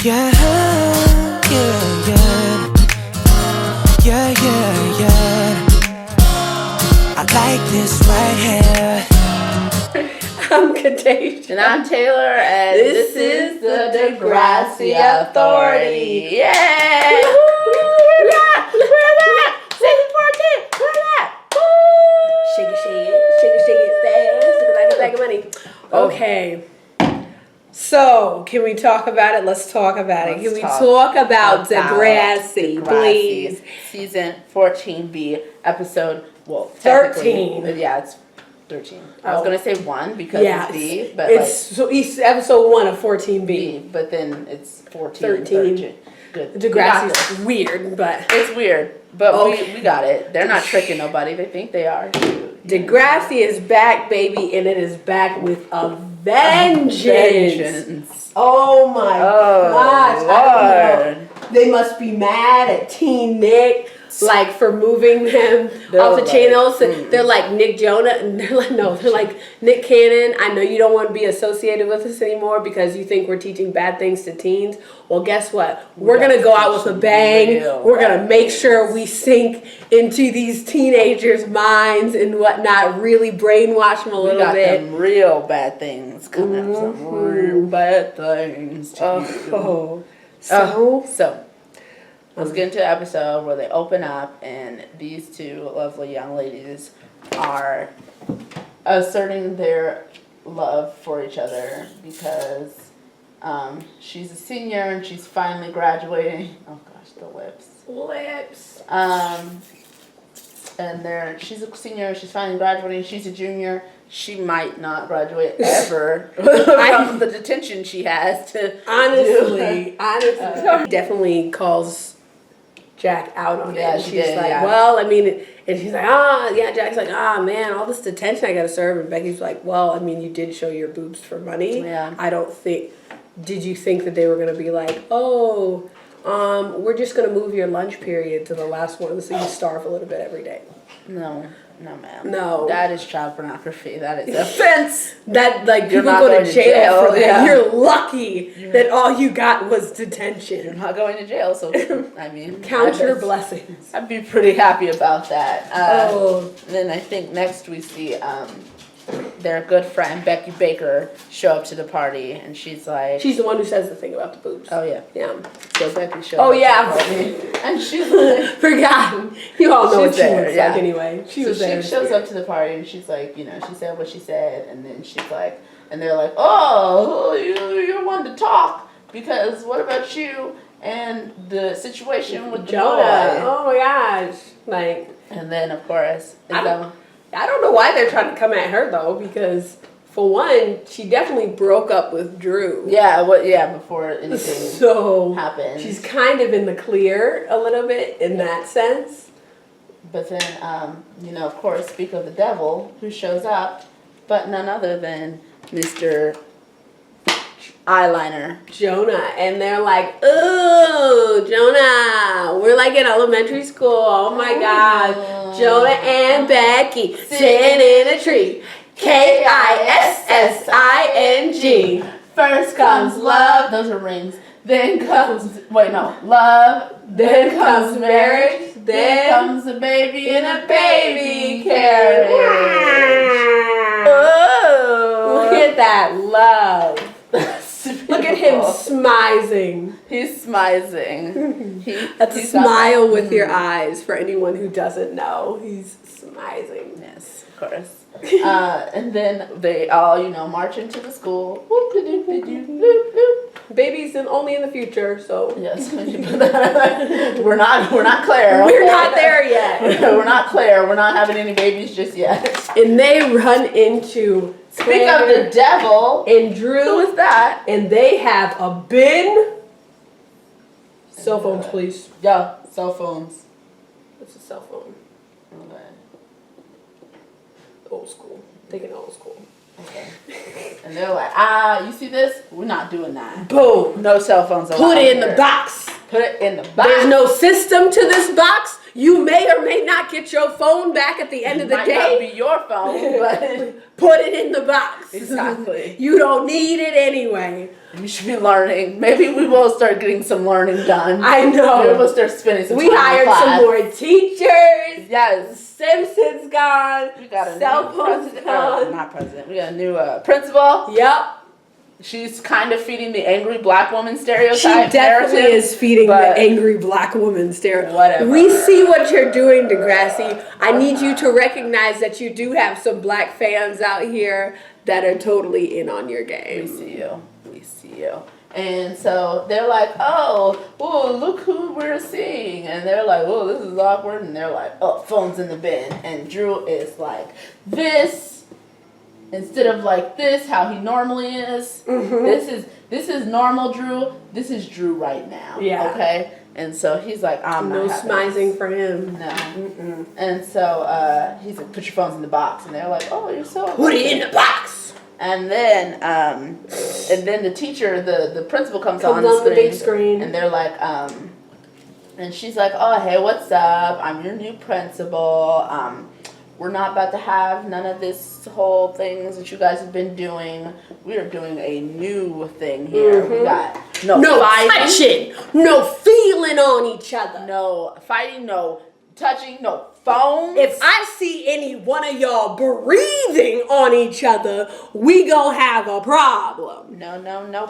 Yeah, yeah, yeah. Yeah, yeah, yeah. I like this right here. I'm Kadesh. And I'm Taylor, and this is the Degrassi Authority. Yay! We're that! Season 14! We're that! Shake it fast. Look like a bag of money. Okay. So, can we talk about it? Let's talk about it. Can we talk about Degrassi, please? Season 14B, episode, 13. Yeah, it's 13. I was going to say 1 because Yes. it's B, but it's so it's episode 1 of 14B. B, but then it's 14. 13. Good. Degrassi is weird, but it's weird, but Okay. we got it. They're not tricking nobody. They think they are. Degrassi is back, baby, and it is back with a vengeance. Oh my gosh. I don't know. They must be mad at Teen Nick, like, for moving him off the channels. They're like Nick Jonah, and they're like Nick Cannon. I know you don't want to be associated with us anymore because you think we're teaching bad things to teens. Well, guess what? We're going to go out with a bang. We're going to make sure we sink into these teenagers' minds and whatnot, really brainwash them a little bit. Them real bad things coming up. Some real bad things. So let's get into the episode where they open up and these two lovely young ladies are asserting their love for each other because she's a senior and she's finally graduating. Oh gosh, the lips. And she's a senior, she's finally graduating, she's a junior. She might not graduate ever from the detention she has to honestly definitely calls Jack out on it. And she's like, yeah. well, I mean, and she's like, Jack's like, man, all this detention I gotta serve. And Becky's like, well, I mean, you did show your boobs for money. Yeah. Did you think that they were gonna be like, we're just gonna move your lunch period to the last one so you starve a little bit every day? No, ma'am. No. That is child pornography. That is offense. That, like, You're people not go going to to jail jail, for that. yeah. You're lucky that all you got was detention. You're not going to jail, so I mean, Count your blessings. I'd be pretty happy about that. Oh. Then I think next we see their good friend Becky Baker show up to the party, and she's like, She's the one who says the thing about the boobs. oh yeah. Yeah. So Becky shows Oh up yeah. to the party, and she's like, Forgotten. You all know what She's she there, looks yeah. like anyway. She was there. She shows up to the party, and she's like, she said what she said, and then she's like, and they're like, oh, you're one to talk, because what about you and the situation with Jonah. Joy? Oh my gosh. Like, And then of course, I don't know why they're trying to come at her though, because for one, she definitely broke up with Drew. before anything So happened. she's kind of in the clear a little bit in that sense. But then, of course, speak of the devil who shows up, but none other than Mr. Eyeliner. Jonah, and they're like, ooh, Jonah, we're like in elementary school. Oh my God, Jonah and Becky sitting in a tree. Kissing. First comes love, those are rings. Then comes, love. Then comes marriage. Then comes a baby in a baby carriage. Oh, look at that love. Look at him smizing. He's smizing. That's a smile with your eyes for anyone who doesn't know. He's smizing. Yes, of course. And then they all, march into the school. Babies and only in the future, so Yes, we're not Claire. we're not there yet. We're not Claire. We're not having any babies just yet. And they run into Speak of the devil. and Drew. Who is that? And they have a bin. Cell phones, please. Yeah, cell phones. What's a cell phone? Okay. Old school. Thinking old school. Okay. And they're like, you see this? We're not doing that. Boom. No cell phones allowed. Put it in the here. box. Put it in the box. There's no system to this box. You may or may not get your phone back at the end of the Might day. not be your phone, but put it in the box. Exactly. You don't need it anyway. You should be learning. Maybe we will start getting some learning done. I know. Maybe we'll start spending some We time in hired class. some more teachers. Yes. Simpson's gone. We got a cell new phone's president. gone. Not president. We got a new principal. Yep. She's kind of feeding the angry black woman She stereotype. definitely narrative, is feeding the but angry black woman stereotype. Whatever. We see what you're doing, Degrassi. I need you to recognize that you do have some black fans out here that are totally in on your We game. see you. We see you. And so they're like, oh, look who we're seeing. And they're like, oh, this is awkward. And they're like, oh, phone's in the bin. And Drew is like, this. Instead of like this, how he normally is. Mm-hmm. This is normal Drew. This is Drew right now. Yeah. Okay? And so he's like, I'm No not having smizing this. for him. No. Mm-mm. And so he's like, put your phones in the box. And they're like, oh, you're so... Put it in the box. And then the teacher, the principal comes on the big screen. and they're like, and she's like, oh, hey, what's up? I'm your new principal. We're not about to have none of this whole things that you guys have been doing. We are doing a new thing here. We got no fighting, touching, no feeling on each other. no fighting, no touching, no phones. If I see any one of y'all breathing on each other, we gonna have a problem. No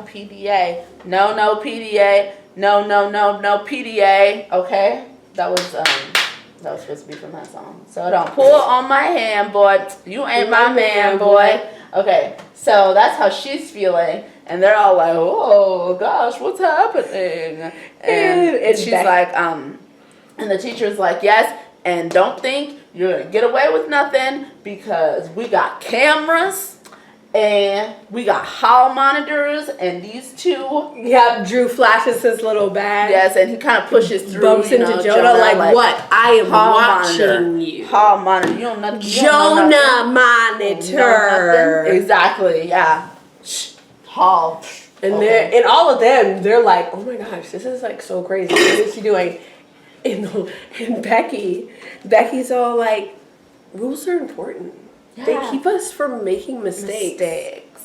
PDA. No PDA. No PDA. Okay? That was supposed to be from that song. So don't pull on my hand, boy. You ain't my man, boy. Okay, so that's how she's feeling. And they're all like, oh, gosh, what's happening? And she's like, and the teacher's like, yes, and don't think you're going to get away with nothing because we got cameras and we got hall monitors and these two. Yep, Drew flashes his little bag. Yes, and he kind of pushes through. Bumps into Jonah like, what? I am hall watching monitor. you. Hall monitor. You don't know nothing. Jonah monitor. Exactly, yeah. Hall. And Okay. and all of them, they're like, oh my gosh, this is like so crazy. What is she doing? And Becky's all like, rules are important. Yeah. They keep us from making mistakes.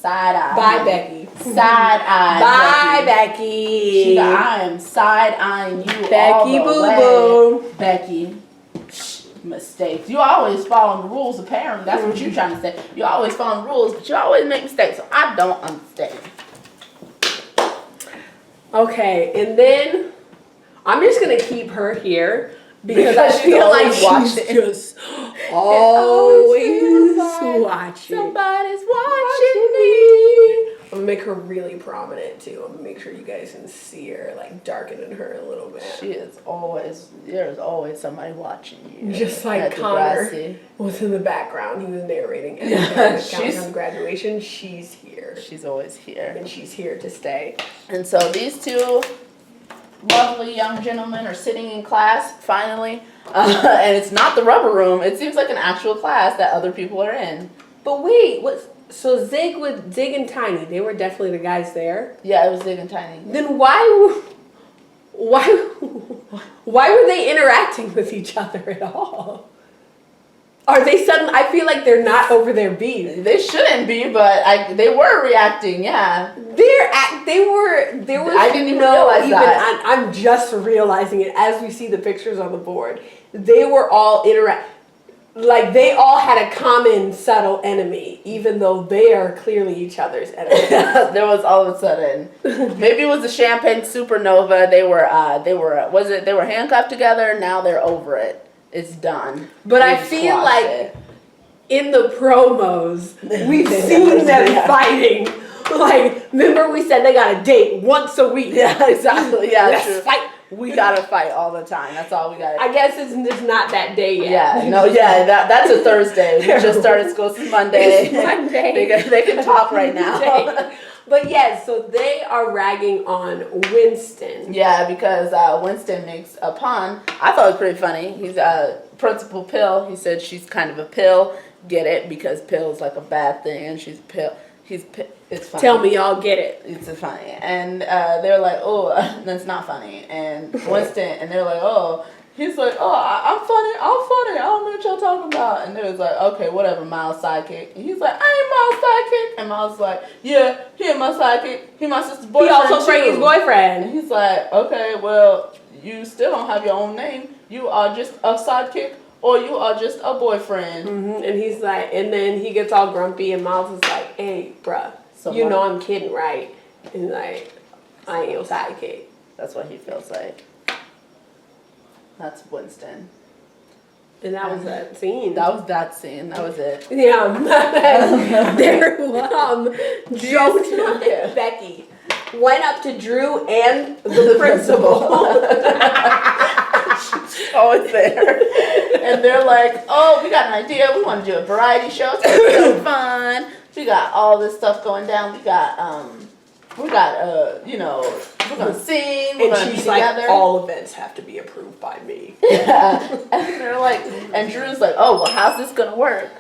Side eye. Bye, Becky. Side eye. Bye, Becky. She got, I am side eyeing you. Becky all the Boo way. Boo. Becky. Mistakes. You always follow the rules, apparently. That's what you're trying to say. You always follow the rules, but you always make mistakes. So I don't understand. Okay, and then I'm just gonna keep her here because I Because she's feel like always she's watching. just always Somebody- watching. Somebody's watching me. I'm gonna make her really prominent too. I'm gonna make sure you guys can see her, like darkening her a little bit. She is always, there's always somebody watching you. Just like At Connor Degrassi. was in the background. He was narrating Yeah, everything. she's- On graduation. She's here. She's always here. And she's here to stay. And so these two lovely young gentlemen are sitting in class, finally. And it's not the rubber room. It seems like an actual class that other people are in. But wait, so Zig and Tiny, they were definitely the guys there. Yeah, it was Zig and Tiny. Then why were they interacting with each other at all? Are they suddenly? I feel like they're not over their beat. They shouldn't be, but they were reacting, yeah. There was I didn't even realize that. I'm just realizing it as we see the pictures on the board. They were all like they all had a common subtle enemy, even though they are clearly each other's enemies. There was all of a sudden, maybe it was the champagne supernova. They were handcuffed together. Now they're over it. It's done. But I They feel squashed like it. in the promos, we've seen them fighting. Like, remember we said they got a date once a week. Yeah, exactly. Yeah, Let's true. fight. We gotta fight all the time. That's all we gotta. I guess it's just not that day yet. Yeah, no, yeah, that's a Thursday. We just started school. It's Monday. It's Monday. they can talk right now. But yes, so they are ragging on Winston. Yeah, because Winston makes a pun. I thought it was pretty funny. He's Principal Pill. He said she's kind of a pill. Get it? Because pill is like a bad thing, and she's a pill. it's funny. Tell me y'all get it. It's funny. And they're like, oh, that's not funny. And Winston, and they're like, oh, he's like, oh, I'm funny. I don't know what y'all talking about. And they was like, okay, whatever, Miles' sidekick. And he's like, I ain't Miles' sidekick. And Miles was like, yeah, he ain't my sidekick. He my sister's boyfriend. He also Frankie's boyfriend. And he's like, okay, well, you still don't have your own name. You are just a sidekick, or you are just a boyfriend. Mm-hmm. And he's like, and then he gets all grumpy, and Miles is like, hey, bruh, you know I'm kidding, right? And he's like, I ain't your sidekick. That's what he feels like. That's Winston. And that was that scene. That was that scene. That was it. Yeah. There, Jonah and Becky went up to Drew and the principal. Always there. And they're like, oh, we got an idea. We want to do a variety show. It's going to be so fun. We got all this stuff going down. We got, you know, we're going to sing. We're going to be together. Like, all events have to be approved by me. Yeah. And they're like, and Drew's like, oh, well, how's this going to work?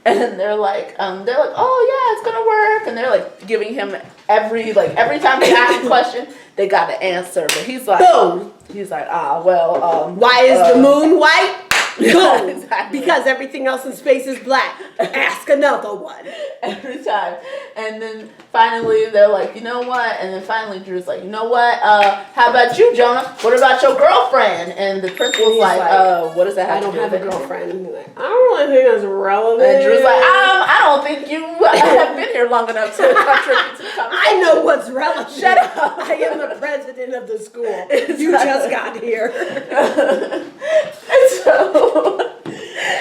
And they're like, oh yeah, it's gonna work. And they're like giving him every time they ask a question, they got to answer. But he's like, boom. He's like, why is the moon white? Boom. Exactly. Because everything else in space is black. Ask another one. Every time. And then finally they're like, you know what? And then finally Drew's like, you know what? How about you, Jonah? What about your girlfriend? And the principal's like, what does that have to do with it? I don't have a girlfriend. And he's like, I don't really think that's relevant. And Drew's like, I don't think you have been here long enough to contribute to the conversation. I know what's relevant. Shut up. I am the president of the school. You just got here.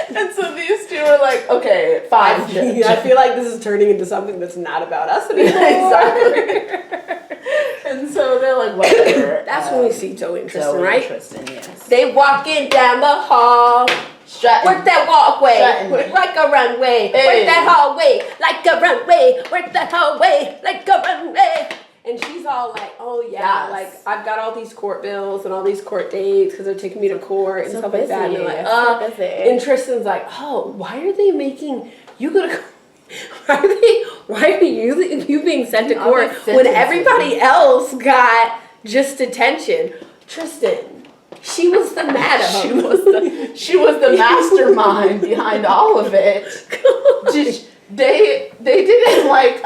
And so these two are like, okay, fine. I feel like this is turning into something that's not about us anymore. Exactly. And so they're like, whatever. That's when we see Zoe and Tristan, right? Tristan, yes. They walking down the hall. Work that walkway, like a runway. Hey. Work that hallway, like a runway. Work that hallway, like a runway. And she's all like, oh yeah, yes. like I've got all these court bills and all these court dates because they're taking me to court and so stuff busy. like that. And they're like, busy. And Tristan's like, oh, why are they making you go to? Why are you being sent to court when everybody else got just detention? Tristan, she was the madam. She was the mastermind behind all of it. They didn't like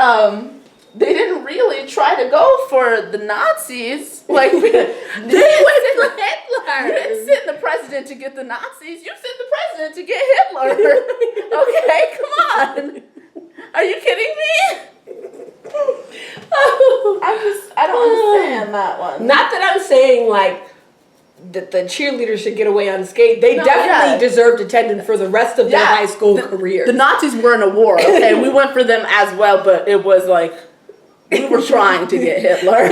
they didn't really try to go for the Nazis. Like they went for Hitler. You didn't send the president to get the Nazis. You sent the president to get Hitler. Okay, come on. Are you kidding me? I don't understand that one. Not that I'm saying like that the cheerleaders should get away unscathed. They definitely deserved attendance for the rest of their high school career. The Nazis were in a war, okay? We went for them as well, but it was like we were trying to get Hitler.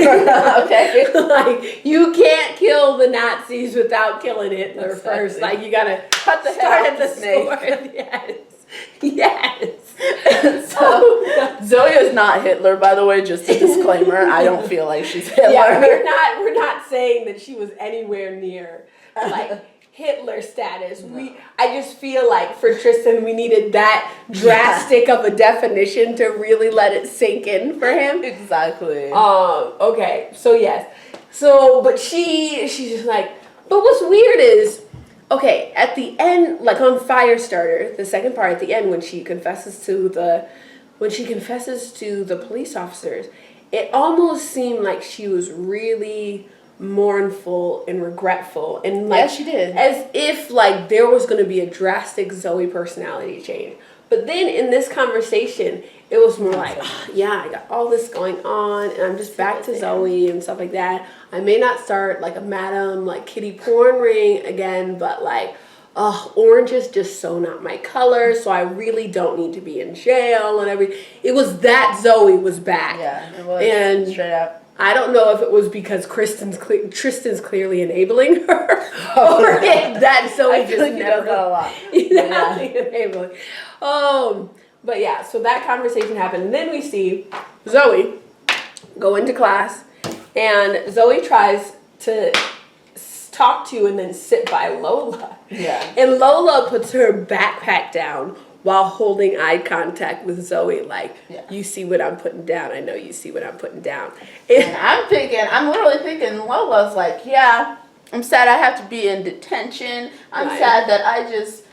Okay? Like you can't kill the Nazis without killing Hitler first. Like you gotta cut the start head at the snake. sword. Yes. So Zoe is not Hitler, by the way, just a disclaimer. I don't feel like she's Hitler. Yeah, we're not saying that she was anywhere near like Hitler status. No. I just feel like for Tristan we needed that drastic of a definition to really let it sink in for him. Exactly. Okay. So yes. So but she's just like, but what's weird is okay, at the end, like on Firestarter, the second part at the end when she confesses to the police officers, it almost seemed like she was really mournful and regretful and like she did. As if like there was going to be a drastic Zoe personality change. But then in this conversation, it was more like, I got all this going on and I'm just back to Zoe and stuff like that. I may not start like a madam, like kitty porn ring again, but like, orange is just so not my color, so I really don't need to be in jail and everything. It was that Zoe was back. Yeah, it was. And straight up. I don't know if it was because Tristan's clearly enabling her, or if that Zoe just like never does that a lot. Enabling. But yeah, so that conversation happened, and then we see Zoe go into class, and Zoe tries to talk to and then sit by Lola. Yeah. And Lola puts her backpack down while holding eye contact with Zoe, like, Yeah. you see what I'm putting down. I know you see what I'm putting down. And I'm literally thinking, Lola's like, yeah, I'm sad I have to be in detention. I'm Right. sad that I just,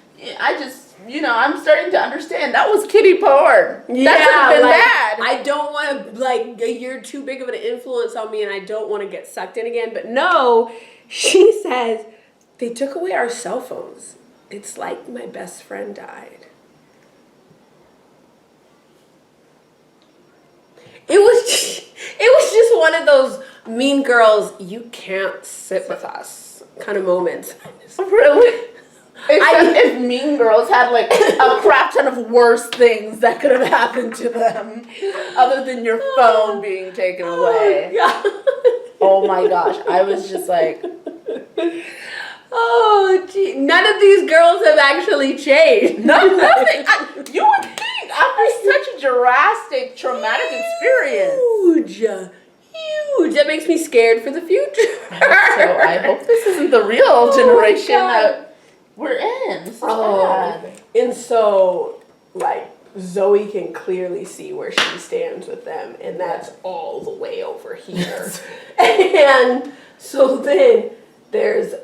I'm starting to understand that was kiddie porn. Yeah, that could have been like, bad. I don't want to, like, you're too big of an influence on me and I don't want to get sucked in again. But no, she says, they took away our cell phones. It's like my best friend died. It was just one of those Mean Girls, you can't sit with us kind of moments. Really? Except if Mean Girls had like a crap ton of worse things that could have happened to them other than your phone being taken away. Oh my gosh. I was just like, oh, gee. None of these girls have actually changed. nothing. You would think after such a drastic, traumatic experience. Huge. That makes me scared for the future. So I hope this isn't the real generation that we're in. This is bad. And so, like, Zoe can clearly see where she stands with them, and that's all the way over here. And so then there's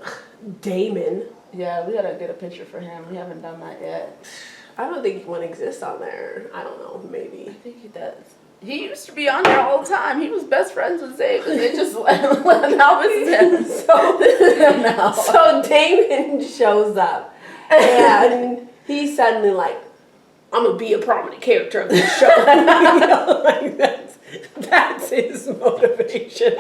Damon. Yeah, we gotta get a picture for him. We haven't done that yet. I don't think one exists on there. I don't know, maybe. I think he does. He used to be on there all the time. He was best friends with Zay, and they just now this is him. So Damon shows up, and he's suddenly like, I'm gonna be a prominent character of this show. Like that's his motivation.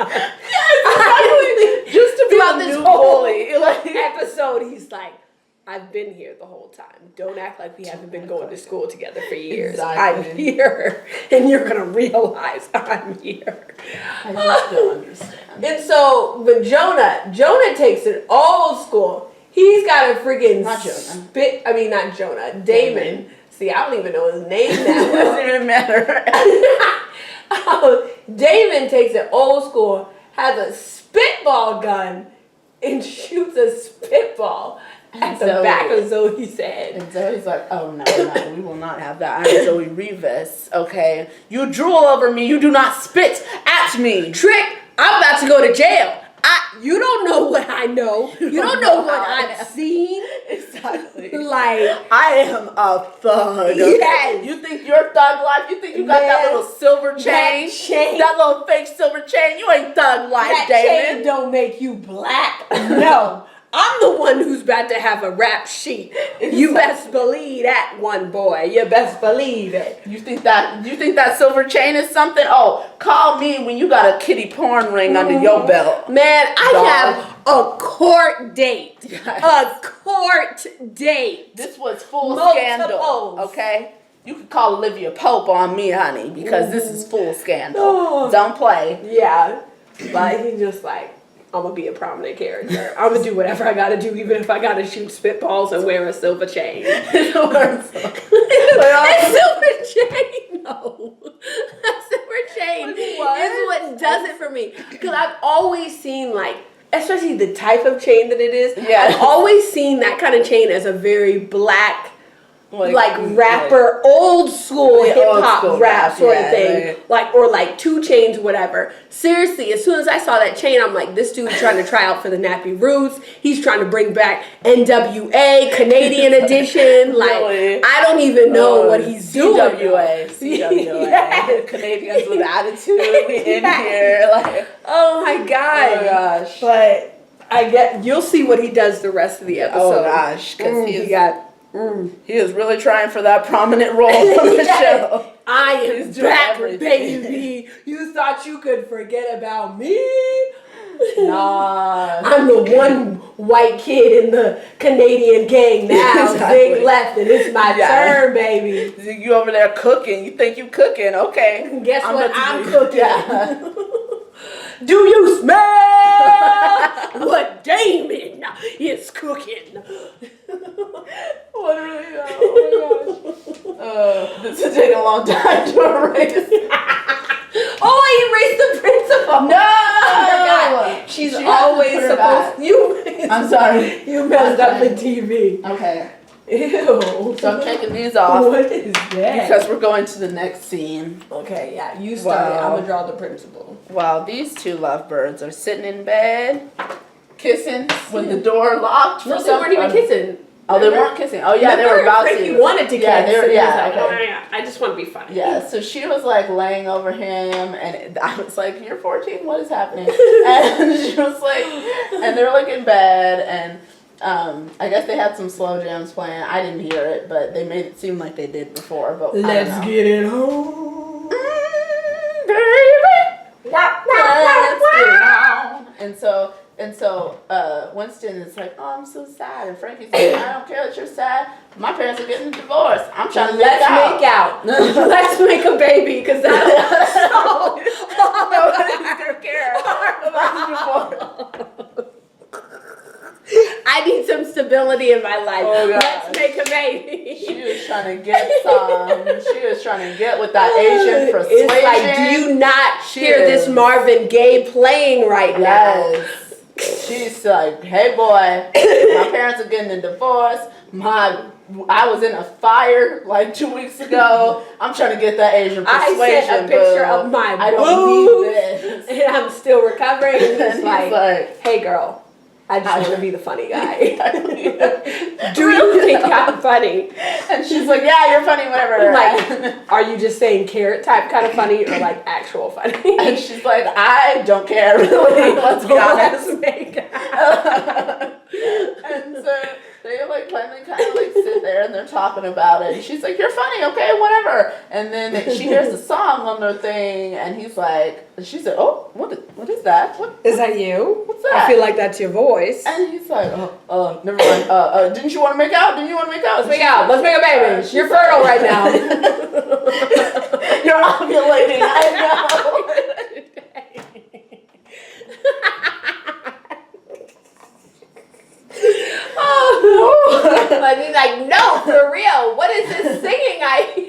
Just to be throughout a this new whole bully. Like, episode, he's like, I've been here the whole time. Don't act like we haven't been going to school together for years. Exactly. I'm here, and you're gonna realize I'm here. I just don't understand. And so, but Jonah takes it old school. He's got a freaking Not Jonah. not Jonah. Damon. See, I don't even know his name now. It doesn't even matter. Damon takes it old school, has a spitball gun, and shoots a spitball at the back of Zoe's head. And Zoe's like, oh no, we will not have that. I'm Zoe Rivas, okay? You drool over me, you do not spit at me. Trick, I'm about to go to jail. You don't know what I know. You don't know what I've seen. Exactly. Like, I am a thug. Okay? Yes. You think your thug life? You think you got that little silver chain? That little fake silver chain? You ain't thug life, that Damon. chain don't make you black. No. I'm the one who's about to have a rap sheet. You best believe that one, boy. You best believe it. You think that silver chain is something? Oh, call me when you got a kitty porn ring under your belt. Man, I have a court date. Yes. A court date. This was full Multiples. scandal, okay? You could call Olivia Pope on me, honey, because this is full scandal. Oh. Don't play. Yeah. But he's just like, I'm gonna be a prominent character. I'm gonna do whatever I gotta do, even if I gotta shoot spitballs and wear a silver chain. A silver chain? No. A silver chain is what does it for me. Because I've always seen, like, especially the type of chain that it is, I've always seen that kind of chain as a very black, like rapper, old school hip hop rap sort of thing, like, or like 2 Chainz, whatever. Seriously, as soon as I saw that chain, I'm like, this dude's trying to try out for the Nappy Roots. He's trying to bring back NWA Canadian edition. Like, I don't even know what he's doing. CWA, yes. Canadians with attitude in here. Like, oh my god. Oh gosh. But I get you'll see what he does the rest of the episode. Oh gosh, because he is really trying for that prominent role on the show. I am He's doing back, everything. baby. You thought you could forget about me? Nah. I'm the one white kid in the Canadian gang now. Exactly. Zig left and it's my turn, baby. You over there cooking. You think you cooking. Okay. Guess what? I'm about to cooking. Yeah. Do you smell what Damon is cooking? What really? Oh my gosh. This is taking a long time to erase. Oh, I erased the principal. No! I forgot. She's always supposed. I'm sorry. You messed up the TV. Okay. Ew. So I'm taking these off. What is that? Because we're going to the next scene. Okay, yeah, you started. Wow. I'm gonna draw the principal. While these two lovebirds are sitting in bed, kissing with the door locked. No, they weren't even kissing. Oh, they weren't kissing. Oh, yeah, they were about Frankie to. wanted to kiss. Yeah, they were. and he was Yeah, like, okay. oh, yeah, I just want to be funny. Yeah, so she was like laying over him, and I was like, "You're 14. What is happening?" And she was like, and they're like in bed, and I guess they had some slow jams playing. I didn't hear it, but they made it seem like they did before. But Let's get it home, baby. Let's get it on. And so Winston is like, "Oh, I'm so sad," and Frankie's like, "I don't care that you're sad. My parents are getting a divorce. I'm trying to Let's make out. Let's make a baby, because that's so nobody's gonna care about the divorce." I need some stability in my life. Oh, God. Let's make a baby. She was trying to get some. She was trying to get with that Asian persuasion. It's like, do you not She hear this is. Marvin Gaye playing right now? Yes. She's like, "Hey boy, my parents are getting a divorce. I was in a fire like 2 weeks ago. I'm trying to get that Asian persuasion. I sent a picture boo. of my I don't boobs, need this." and I'm still recovering. And And he's he's like, like, hey girl, I just want to be the funny guy. "Do Do you think I'm funny? And she's like, "Yeah, you're funny, whatever." Like, are you just saying carrot type kind of funny, or like actual funny? And she's like, "I don't care really. Let's be honest." Let's make out. And so they like finally kind of like sit there and they're talking about it. And she's like, "You're funny, okay, whatever." And then she hears the song on their thing, and he's like, and she said, "Oh, what is that? What?" Is that you? What's that? I feel like that's your voice. And he's like, "Oh, never mind. Didn't you want to make out? Didn't you want to make out? Let's make out. Let's make a baby. You're fertile right now. You're ovulating. I know." Oh, but he's like, no, for real. What is this singing I hear?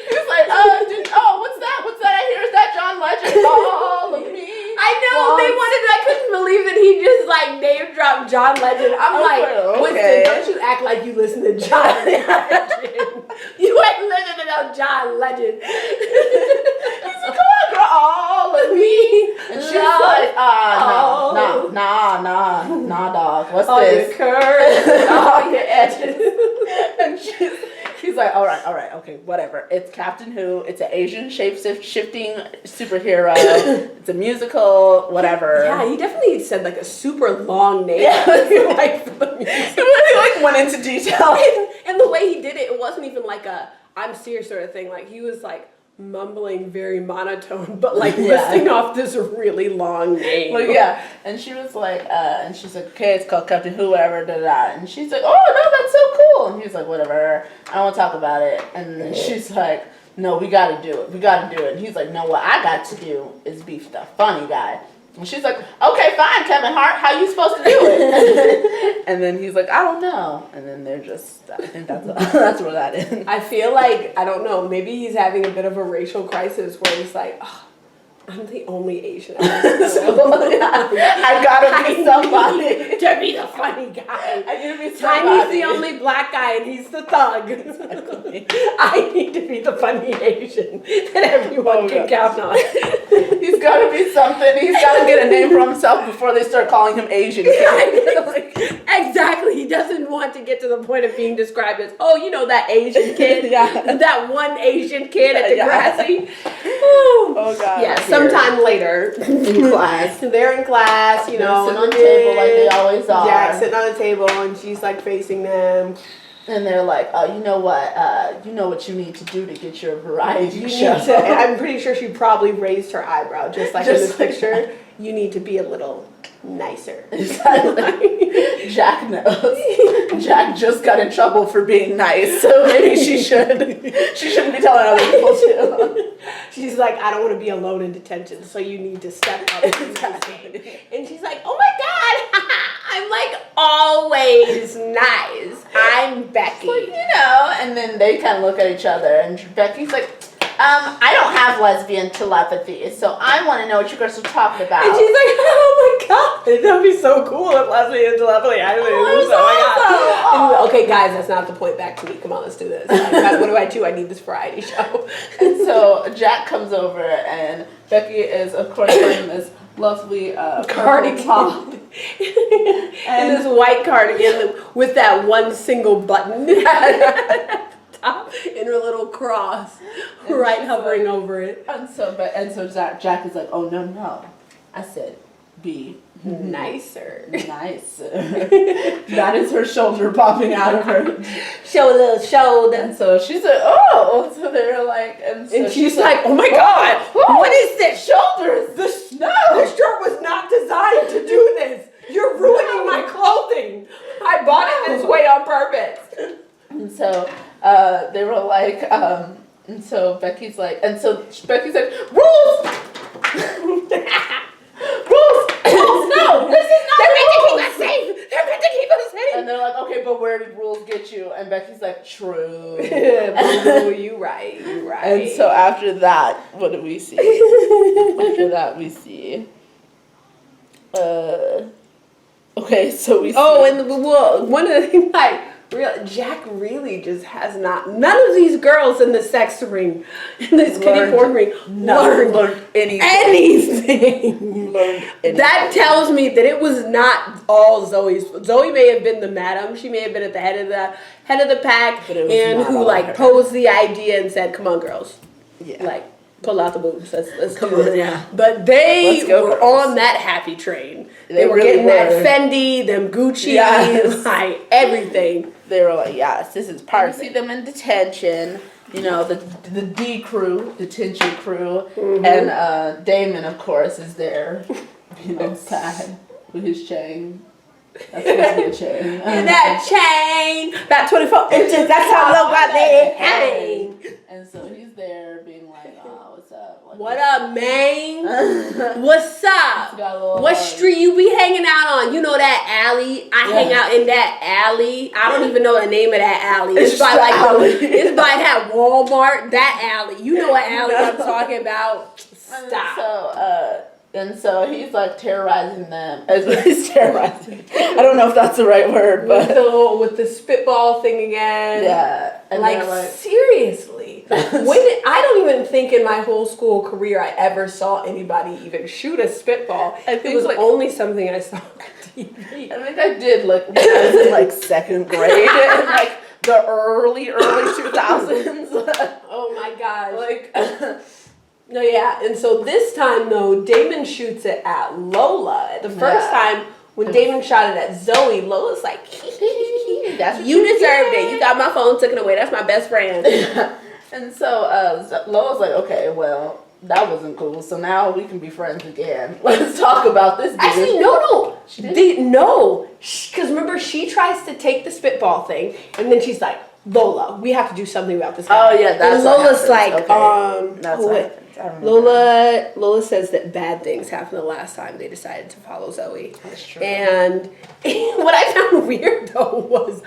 He's like, what's that? What's that I hear? Is that John Legend? All of me. I know they wanted. I couldn't believe that he just like name dropped John Legend. I'm like, okay. Winston, don't you act like you listen to John Legend. You ain't listening to no John Legend. He's like, "Come on, girl, all of me." And she's like, nah, dog. What's all this? your curves, all your edges. And he's like, all right, okay, whatever. It's Captain Who. It's an Asian shape-shifting superhero. It's a musical, whatever. Yeah, he definitely said like a super long name. Yeah. Like, for the music. He really like went into detail. And the way he did it, it wasn't even like a I'm serious sort of thing. Like he was like mumbling very monotone, but like listing off this really long name. Well, yeah, and she was like, and she's like, "Okay, it's called Captain Whoever, da da da." And she's like, "Oh no, that's so cool." And he's like, "Whatever, I don't want to talk about it." And then she's like, "No, we got to do it. We got to do it." And he's like, "No, what I got to do is be the funny guy." And she's like, "Okay, fine, Kevin Hart, how you supposed to do it?" And then he's like, "I don't know." And then they're just, I think that's where that is. I feel like, I don't know, maybe he's having a bit of a racial crisis where he's like, oh, I'm the only Asian in this school. I gotta be somebody. To be the funny guy. I gotta be somebody. Tiny's the only black guy and he's the thug. Exactly. I need to be the funny Asian that everyone can count on. He's gotta be something. He's gotta get a name for himself before they start calling him Asian. Like, exactly. He doesn't want to get to the point of being described as, oh, you know that Asian kid? Yeah. That one Asian kid at Degrassi? Yeah. Ooh. Oh, God. Yeah, sometime later in class. They're in class, you know. They're sitting on the table like they always are. Jack's sitting on the table and she's like facing them. And they're like, "Oh, you know what? You know what you need to do to get your variety You show." need to, and I'm pretty sure she probably raised her eyebrow, just like in this picture. You need to be a little nicer. Exactly. Jack knows. Jack just got in trouble for being nice, so maybe she shouldn't be telling other people too. She's like, I don't want to be alone in detention, so you need to step up. And she's like, oh my God, I'm like always nice. I'm Becky. Well, you know, and then they kind of look at each other, and Becky's like, I don't have lesbian telepathy, so I want to know what you girls are talking about. And she's like, oh my god, that'd be so cool if lesbian telepathy actually exists. Oh my god. Okay, guys, that's not the point. Back to me. Come on, let's do this. What do I do? I need this variety show. And so Jack comes over, and Becky is, of course, wearing this lovely cardigan top. And this white cardigan with that one single button top and her little cross hovering over it. And so Jack is like, oh no, I said be nicer. That is her shoulder popping out of her. Show a little shoulder. And so she's like, oh. So they're like, and she's like, oh my god, what is this? Shoulders. This shirt was not designed to do this. You're ruining my clothing. I bought it this way on purpose. And so they were like, and so Becky's like, rules! Rules, no, this is not They're meant to keep us safe. They're meant to keep us safe. And they're like, okay, but where did rules get you? And Becky's like, true. Oh, you right. And so after that, what do we see? After that, we see, okay, so we see. Oh, and one of the things, Jack really just has none of these girls in the sex ring, in this kiddie porn ring, learned anything. That tells me that it was not all Zoe's. Zoe may have been the madam. She may have been at the head of the pack, and who posed the idea and said, "Come on, girls, pull out the boobs. Let's do this." Yeah. But they were on that happy train. They were really getting that Fendi, them Gucci, everything. They were like, yes, this is part. You see them in detention. You know, the D crew, detention crew, and Damon, of course, is there, sad with his chain. That's supposed to be a chain. And that chain, about 24 inches. That's how low my leg hang. And so he's there, being like, "Oh, what's up? What up, man? What's up? What What street you be hanging out on? You know that alley? I hang out in that alley. I don't even know the name of that alley. It's by it's by that Walmart. That alley. You know what alley I'm talking about? Stop." And so he's like terrorizing them. He's terrorizing. I don't know if that's the right word, but with the spitball thing again. Yeah. And like seriously. I don't even think in my whole school career I ever saw anybody even shoot a spitball. It was only something I saw on TV. I think I did when I was in second grade in the early 2000s. Oh my gosh. No, yeah, and so this time though, Damon shoots it at Lola. The first time when Damon shot it at Zoe, Lola's like, you deserved it. You got my phone taken away. That's my best friend. And so Lola's like, okay, well, that wasn't cool. So now we can be friends again. Let's talk about this dude. Actually, no. She did because remember, she tries to take the spitball thing, and then she's like, Lola, we have to do something about this guy. Oh yeah, that's and Lola's like, that's what happens. Lola says that bad things happened the last time they decided to follow Zoe. That's true. And what I found weird though was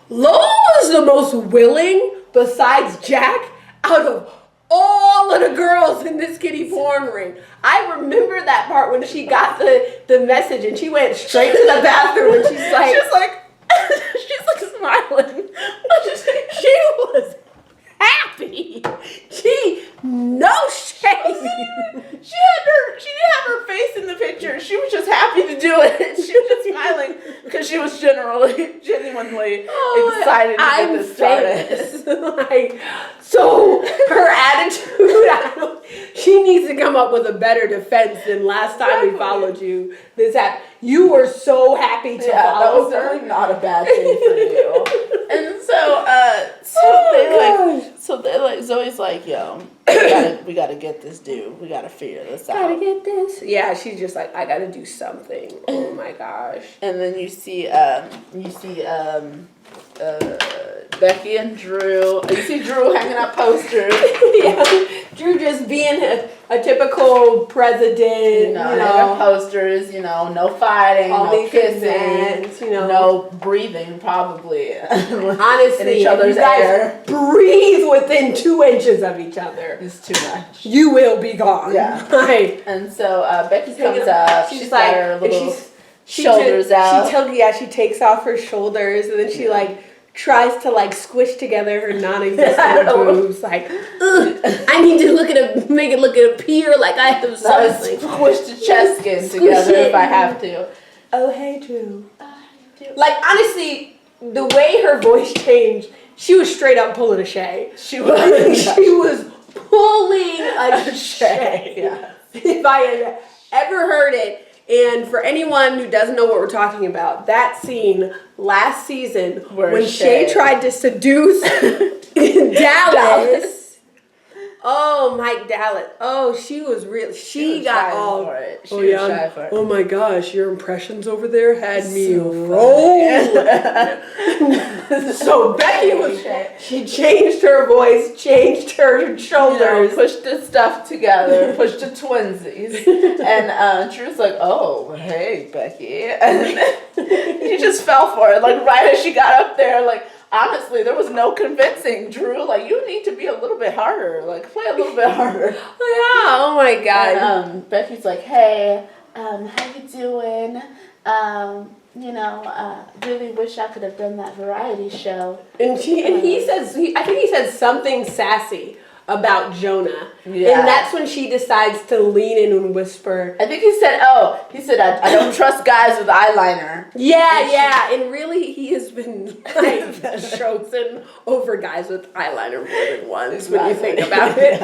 Lola was the most willing, besides Jack, out of all of the girls in this kiddie porn ring. I remember that part when she got the message and she went straight to the bathroom and she's like smiling. She was happy. No shame. She didn't have her face in the picture. She was just happy to do it. She was just smiling because she was genuinely excited to get this started. So her attitude, she needs to come up with a better defense than last time we followed you. You were so happy to follow that was her. definitely not a bad thing for you. And so they're like, Zoe's like, yo, we gotta get this dude. We gotta figure this out. Gotta get this. Yeah, she's just like, I gotta do something. Oh my gosh. And then you see Becky and Drew. You see Drew hanging up posters. Yeah, Drew just being a typical president, you know, posters, no fighting, all no these kissing, events, no breathing, probably. Honestly, in each other's you guys air. breathe within 2 inches of each other. It's too much. You will be gone. Yeah. Right. And so Becky comes up. She's got her little shoulders out. She takes off her shoulders and then she tries to squish together her non-existent boobs. I need to make it look at a pier like I have something. Squish the chest skin together if I have to. Oh hey Drew. Honestly, the way her voice changed, she was straight up pulling a Shay. She was pulling a Shay. Yeah. If I had ever heard it. And for anyone who doesn't know what we're talking about, that scene last season when Shay tried to seduce Dallas. Oh, Mike Dallas. Oh, she was real. She got all for it. She was shy for it. Oh my gosh, your impressions over there had me rolled. So Becky she changed her voice, changed her shoulders, pushed the stuff together, pushed the twinsies, and Drew's like, "Oh, hey, Becky," and he just fell for it. Right as she got up there, honestly, there was no convincing Drew. You need to be a little bit harder. Play a little bit harder. Oh my God. And, Becky's like, hey, how you doing? Really wish I could have done that variety show. And he says, I think he said something sassy about Jonah. Yeah. And that's when she decides to lean in and whisper. I think he said, I don't trust guys with eyeliner. Yeah. And really, he has been chosen over guys with eyeliner more than once when you think about it.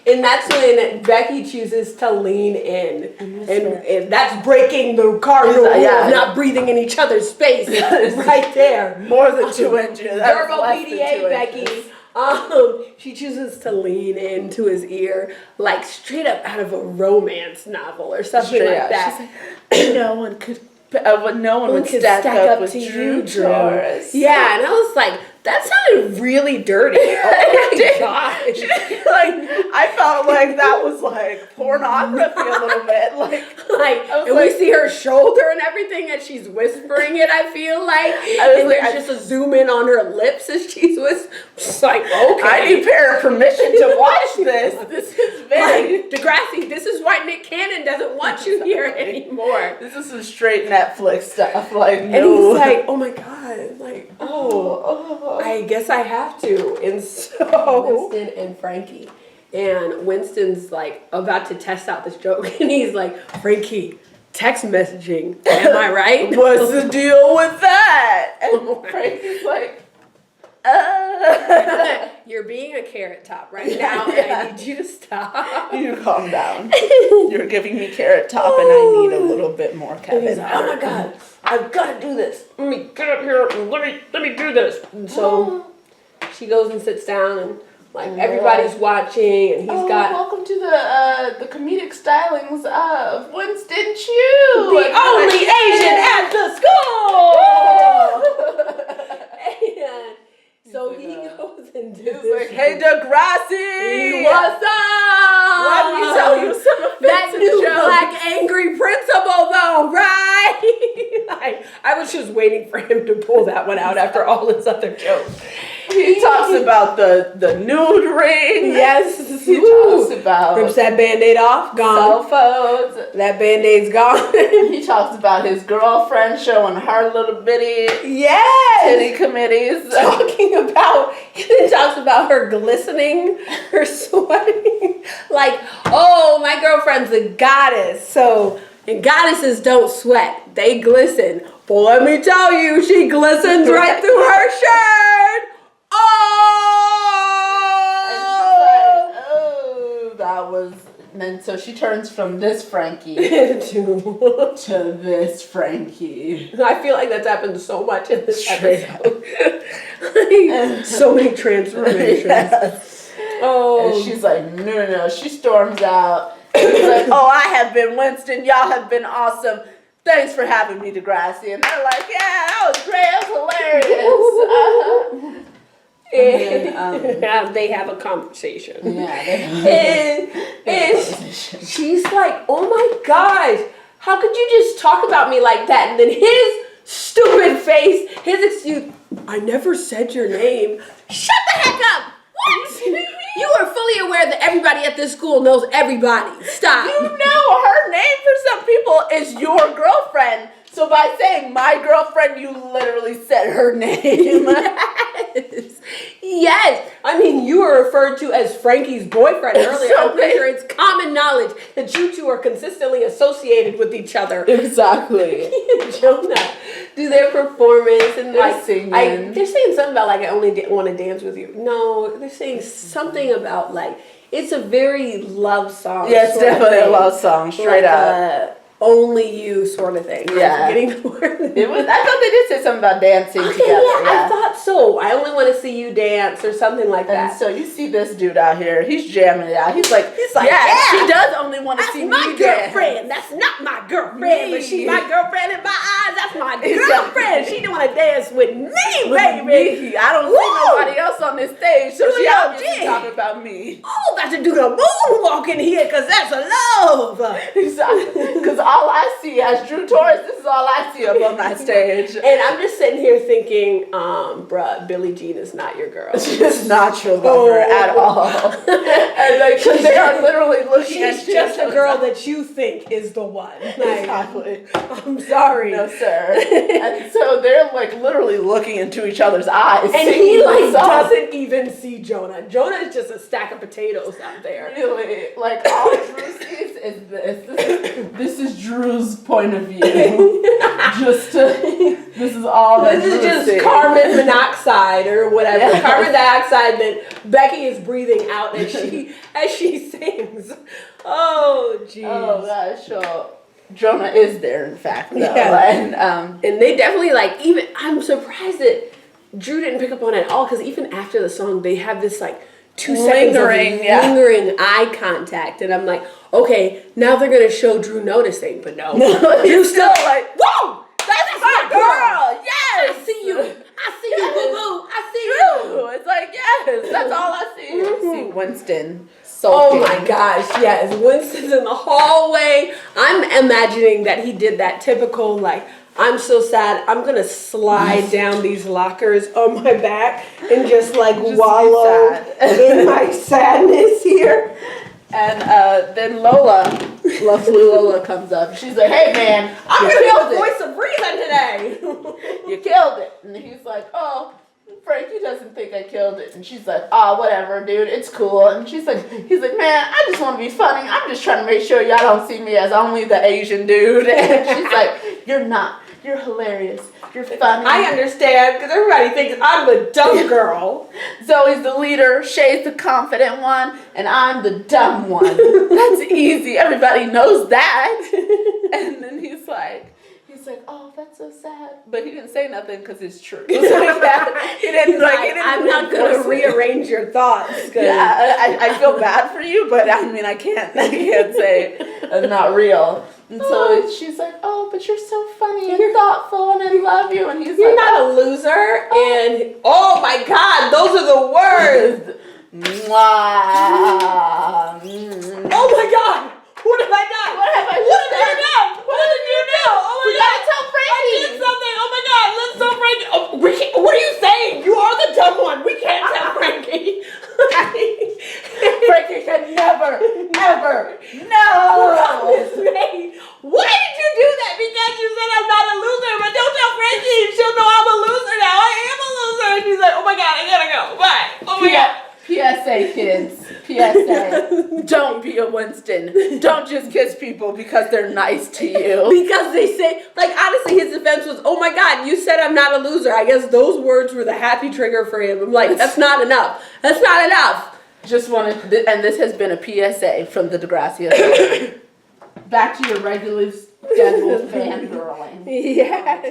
And that's when Becky chooses to lean in. And that's breaking the cardinal rule of not breathing in each other's space right there. More than 2 inches. Verbal PDA, Becky. She chooses to lean into his ear straight up out of a romance novel or something like that. She's like, no one would stack up with Drew Joris. Yeah, and I was like, that sounded really dirty. Oh my gosh. I felt like that was pornography a little bit. We see her shoulder and everything as she's whispering it, I feel like. There's just a zoom in on her lips as she's whispering. Just okay. I need parent permission to watch this. This is very... Degrassi, this is why Nick Cannon doesn't want you here anymore. This is some straight Netflix stuff. No. And he's like, oh my God. I guess I have to. And so Winston and Frankie. And Winston's about to test out this joke. And he's like, Frankie, text messaging. Am I right? What's the deal with that? And Frankie's like, You're being a carrot top right now. And I need you to stop. You calm down. You're giving me carrot top and I need a little bit more, Kevin. He's like, oh my God, I've got to do this. Let me get up here and let me do this. And so she goes and sits down and everybody's watching and he's got. Welcome to the comedic stylings of Winston Chu, the only Asian at the school. And so he goes and does this. Hey, Degrassi! What's up? Let me tell you some offensive that new jokes. black angry principal, though, right? I was just waiting for him to pull that one out after all his other jokes. He talks about the nude ring. Yes. He talks about... Rips that Band-Aid off, gone. Cell phones. That Band-Aid's gone. He talks about his girlfriend showing her little bitty titty committees. He then talks about her glistening, her sweating. Oh, my girlfriend's a goddess. And goddesses don't sweat. They glisten. Well, let me tell you, she glistens right through her shirt. That was... And then so she turns from this Frankie to this Frankie. I feel like that's happened so much in this episode. So many transformations. Yes. Oh. And she's like, no. She storms out. She's like, I have been Winston. Y'all have been awesome. Thanks for having me, Degrassi. And they're like, yeah, that was great. That was hilarious. And then, they have a conversation. yeah. And she's like, oh my gosh, how could you just talk about me like that? And then his stupid face, his excuse, I never said your name. Shut the heck up! What? You are fully aware that everybody at this school knows everybody. Stop. You know her name for some people is your girlfriend. So by saying my girlfriend, you literally said her name. Yes. Yes. I mean, you were referred to as Frankie's boyfriend earlier. I'm pretty sure it's common knowledge that you two are consistently associated with each other. Exactly. Jonah, do their performance and They're like singing. they're saying something about like I only want to dance with you. No, they're saying something about like it's a very love song. Yeah, it's definitely a love song, straight up. Only you sort of thing. Yeah. I'm forgetting the word. It was. I thought they did say something about dancing Okay, together. yeah, I thought so. I only want to see you dance or something like And that. so you see this dude out here. He's jamming it out. He's like, yeah, she does only want to That's see my me girlfriend. dance. That's not my girlfriend, but she's my girlfriend in my eyes. That's my Exactly. girlfriend. She want to dance with me, baby. Me. I don't see nobody else on this stage, so she obviously talking about me. Oh, about to do the moonwalk in here, cause that's a love. Exactly. Because all I see as Drew Torres, this is all I see up on that stage. And I'm just sitting here thinking, bruh, Billie Jean is not your girl. She's not your lover at all. And like, because they are literally looking at She's just a girl that you think is the one. Like, Exactly. I'm sorry. No, sir. And so they're like literally looking into each other's eyes. And singing he the like song. doesn't even see Jonah. Jonah is just a stack of potatoes out there. Really, like all Drew sees is this. This is Drew's point of view. This is all that This Drew is just sees. carbon monoxide or whatever. Yes. Carbon dioxide that Becky is breathing out as she sings. Oh jeez. Oh gosh, so Jonah is there in fact though. Yeah. And And they definitely like even I'm surprised that Drew didn't pick up on it at all because even after the song they have this like 2 seconds of lingering eye contact and I'm like, okay, now they're gonna show Drew noticing, but no. Drew's still like, whoa! That's my girl! Yes! I see you! I see you, boo boo! I see you! Drew! It's like, yes, that's all I see. Mm-hmm. See Winston Oh sulking. my gosh, yes. Winston's in the hallway. I'm imagining that he did that typical, like, I'm so sad, I'm gonna slide down these lockers on my back and just like wallow in my sadness here. And then lovely Lola comes up. She's like, hey man, I'm you gonna be killed the it. voice of reason today. You killed it. And he's like, oh, Frankie doesn't think I killed it. And she's like, oh, whatever, dude, it's cool. And he's like, man, I just want to be funny. I'm just trying to make sure y'all don't see me as only the Asian dude. And she's like, you're not. You're hilarious. You're funny. I understand, because everybody thinks I'm the dumb girl. Zoe's the leader, Shay's the confident one, and I'm the dumb one. That's easy. Everybody knows that. And then he's like, oh, that's so sad. But he didn't say nothing because it's true. He didn't I'm not going to rearrange your thoughts. Yeah, I feel bad for you, but I mean, I can't say it's not real. And so she's like, oh, but you're so funny and thoughtful and I love you. And he's You're like, not a loser. And oh my God, those are the words. Mwah. Oh my God. What have I done? What have I What just did you done? do? What did you do? Oh my We God. gotta tell I Frankie. did something. Oh my God. Let's tell Frankie. Oh, what are you saying? You are the dumb one. We can't tell Frankie. Frankie can never, ever, no. Why did you do that? Because you said I'm not a loser, but don't tell Frankie. She'll know I'm a loser now. I am a loser. And she's like, oh my God, I gotta go. Bye. Oh my God. PSA, kids. PSA. Don't be a Winston. Don't just kiss people because they're nice to you. Because they say, like, honestly, his defense was, oh my God, you said I'm not a loser. I guess those words were the happy trigger for him. I'm like, that's not enough. That's not enough. Just wanted, and this has been a PSA from the Degrassi Authority. Back to your regularly scheduled fangirling. Yeah.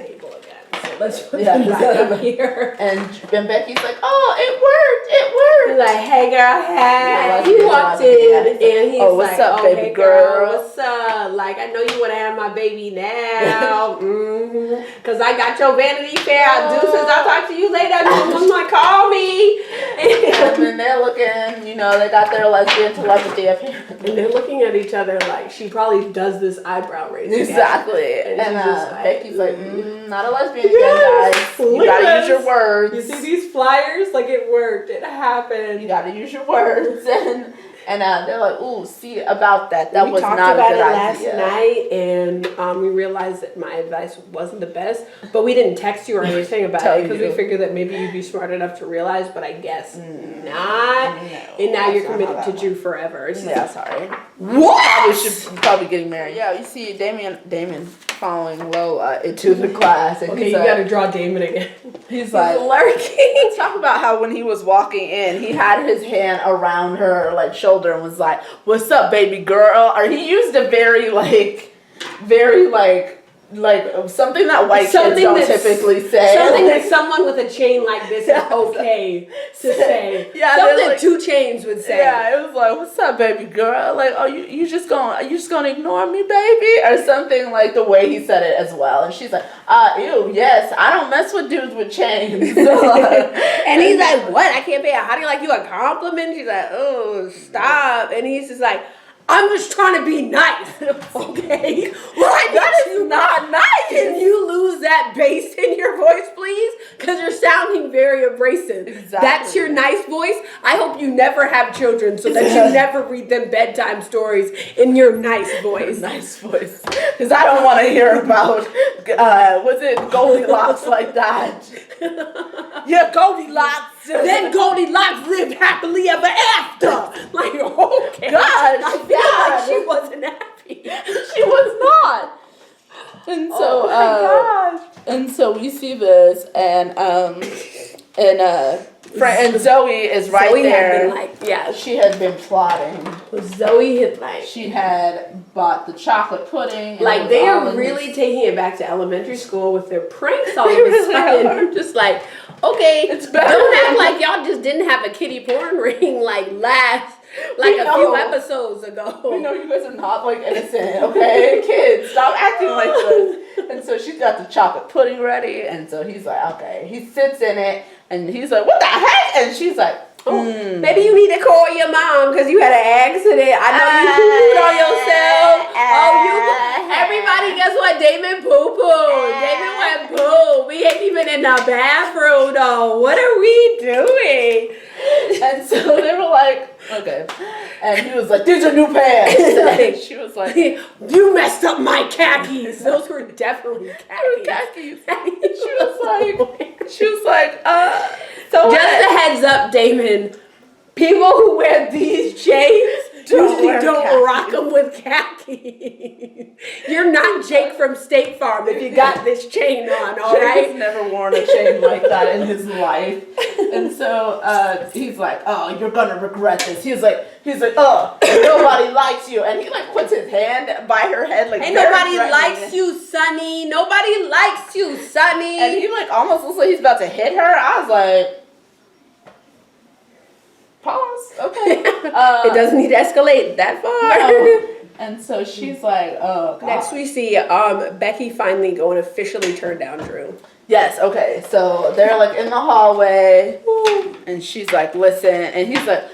so let's put Yeah, them back up here. And Becky's like, oh, it worked. Like, hey girl, Yeah, hey. He walked in and he's oh, what's like, up, oh, baby hey girl? what's up? Like, I know you want to have my baby now. Cause I got your Vanity Fair. Deuces, I'll talk to you later. I'm like, call me. And then they're looking, you know, they got their lesbian telepathy up here. And they're looking at each other like she probably does this eyebrow raise. Exactly. And Becky's like, not a lesbian again, guys. You gotta use your words. You see these flyers? Like, it worked. It happened. You gotta use your words. And they're like, ooh, see about that. That was not a good idea. We talked about idea. it last night, and we realized that my advice wasn't the best. But we didn't text you or anything about it because we figured that maybe you'd be smart enough to realize. But I guess not. No, and now you're committed to Jew forever. Yeah, sorry. What? We should probably getting married. Yeah, you see Damien following Lola into the class. And Okay, he's you like, gotta draw Damon again. He's like lurking. Talk about how when he was walking in, he had his hand around her like shoulder and was like, "What's up, baby girl?" Or he used a very something that white kids don't typically say. Something that someone with a chain like this is okay to say. Yeah, something like, 2 Chainz would say. Yeah, it was like, "What's up, baby girl?" Like, "Oh, you just gonna ignore me, baby?" Or something like the way he said it as well. And she's like, ew, yes, I don't mess with dudes with chains. And he's like, "What? I can't pay a hottie like you a compliment?" She's like, "Oh, stop." And he's just like, "I'm just trying to be nice." Okay. Well, that is not nice. Can you lose that bass in your voice, please? Because you're sounding very abrasive. Exactly. That's your nice voice. I hope you never have children so that you never read them bedtime stories in your nice voice. Nice voice. Because I don't want to hear about, was it Goldilocks like that? Yeah, Goldilocks. Then Goldilocks lived happily ever after. Like, okay. Gosh, I feel like she wasn't happy. She was not. And so, and so we see this, and Zoe is right Zoe there. had been She had been plotting. Zoe had She had bought the chocolate pudding. Like, they are really taking it back to elementary school with their pranks all of a sudden. I'm just like, okay, It's better. don't act like y'all just didn't have a kitty porn ring like a few episodes ago. We know you guys are not like innocent, okay? Kids, stop acting like this. And so she's got the chocolate pudding ready, and so he's like, okay. He sits in it, and he's like, what the heck? And she's like, maybe you need to call your mom because you had an accident. I know you poo-pooed on yourself. Everybody, guess what? Damon poo-pooed. Damon went poo. We ain't even in the bathroom, though. What are we doing? And so they were like, okay. And he was like, these are new pants. And she was like, you messed up my khakis. Those were definitely khakis. She was like, so just a heads up, Damon. People who wear these chains usually don't rock them with khakis. You're not Jake from State Farm if you got this chain on, all right? Jake's never worn a chain like that in his life. And so he's like, oh, you're gonna regret this. He's like, oh, nobody likes you. And he like puts his hand by her head like, ain't nobody likes you, Sonny. Nobody likes you, Sonny. And he like almost looks like he's about to hit her. I was like, pause. Okay. It doesn't need to escalate that far. No. And so she's like, oh, God. Next we see Becky finally going to officially turn down Drew. Yes, okay. So they're like in the hallway, and she's like, listen, and he's like,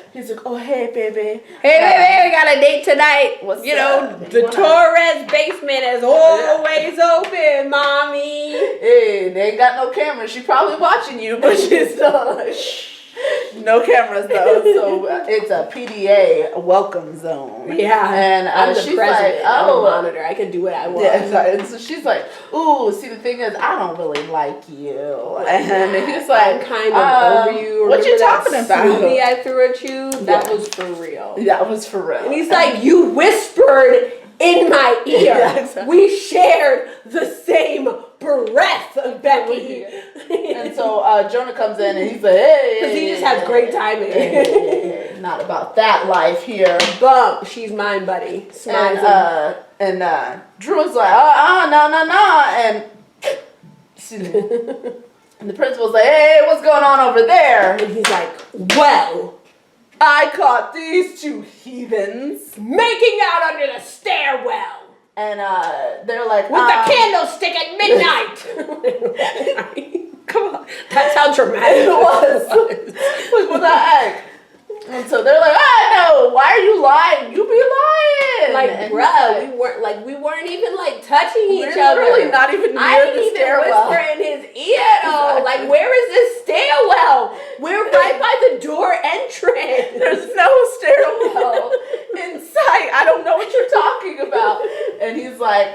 oh, hey, baby. Hey, baby, we got a date tonight. What's you up? know, the Torres basement is always open, mommy. Hey, they ain't got no cameras. She's probably watching you, but she's no cameras though. So it's a PDA welcome zone. Yeah, and I'm the she's president. like, I'm a monitor. I can do what I want. Yeah, exactly. And so she's like, ooh, see, the thing is, I don't really like you. And he's like, I'm kind of over you. What you Remember talking that about? smoothie I threw at you? That was for real. That was for real. And he's like, you whispered in my ear. Yeah, exactly. We shared the same breath, Becky. And so Jonah comes in and he's like, hey. Because he just has great timing. Hey, not about that life here. Bump, she's mine, buddy. And Drew was like, no. And And the principal's like, hey, what's going on over there? And he's like, well, I caught these two heathens. making out under the stairwell. And they're like, With the candlestick at midnight. Come on. That's how dramatic it was. Like, what the heck? And so they're like, no, why are you lying? You be lying. Like, and bruh, we weren't even like touching each other. Literally not even near I didn't the even stairwell. whisper in his ear though. Like, where is this stairwell? We're right by the door entrance. There's no stairwell in sight. I don't know what you're talking about. And he's like,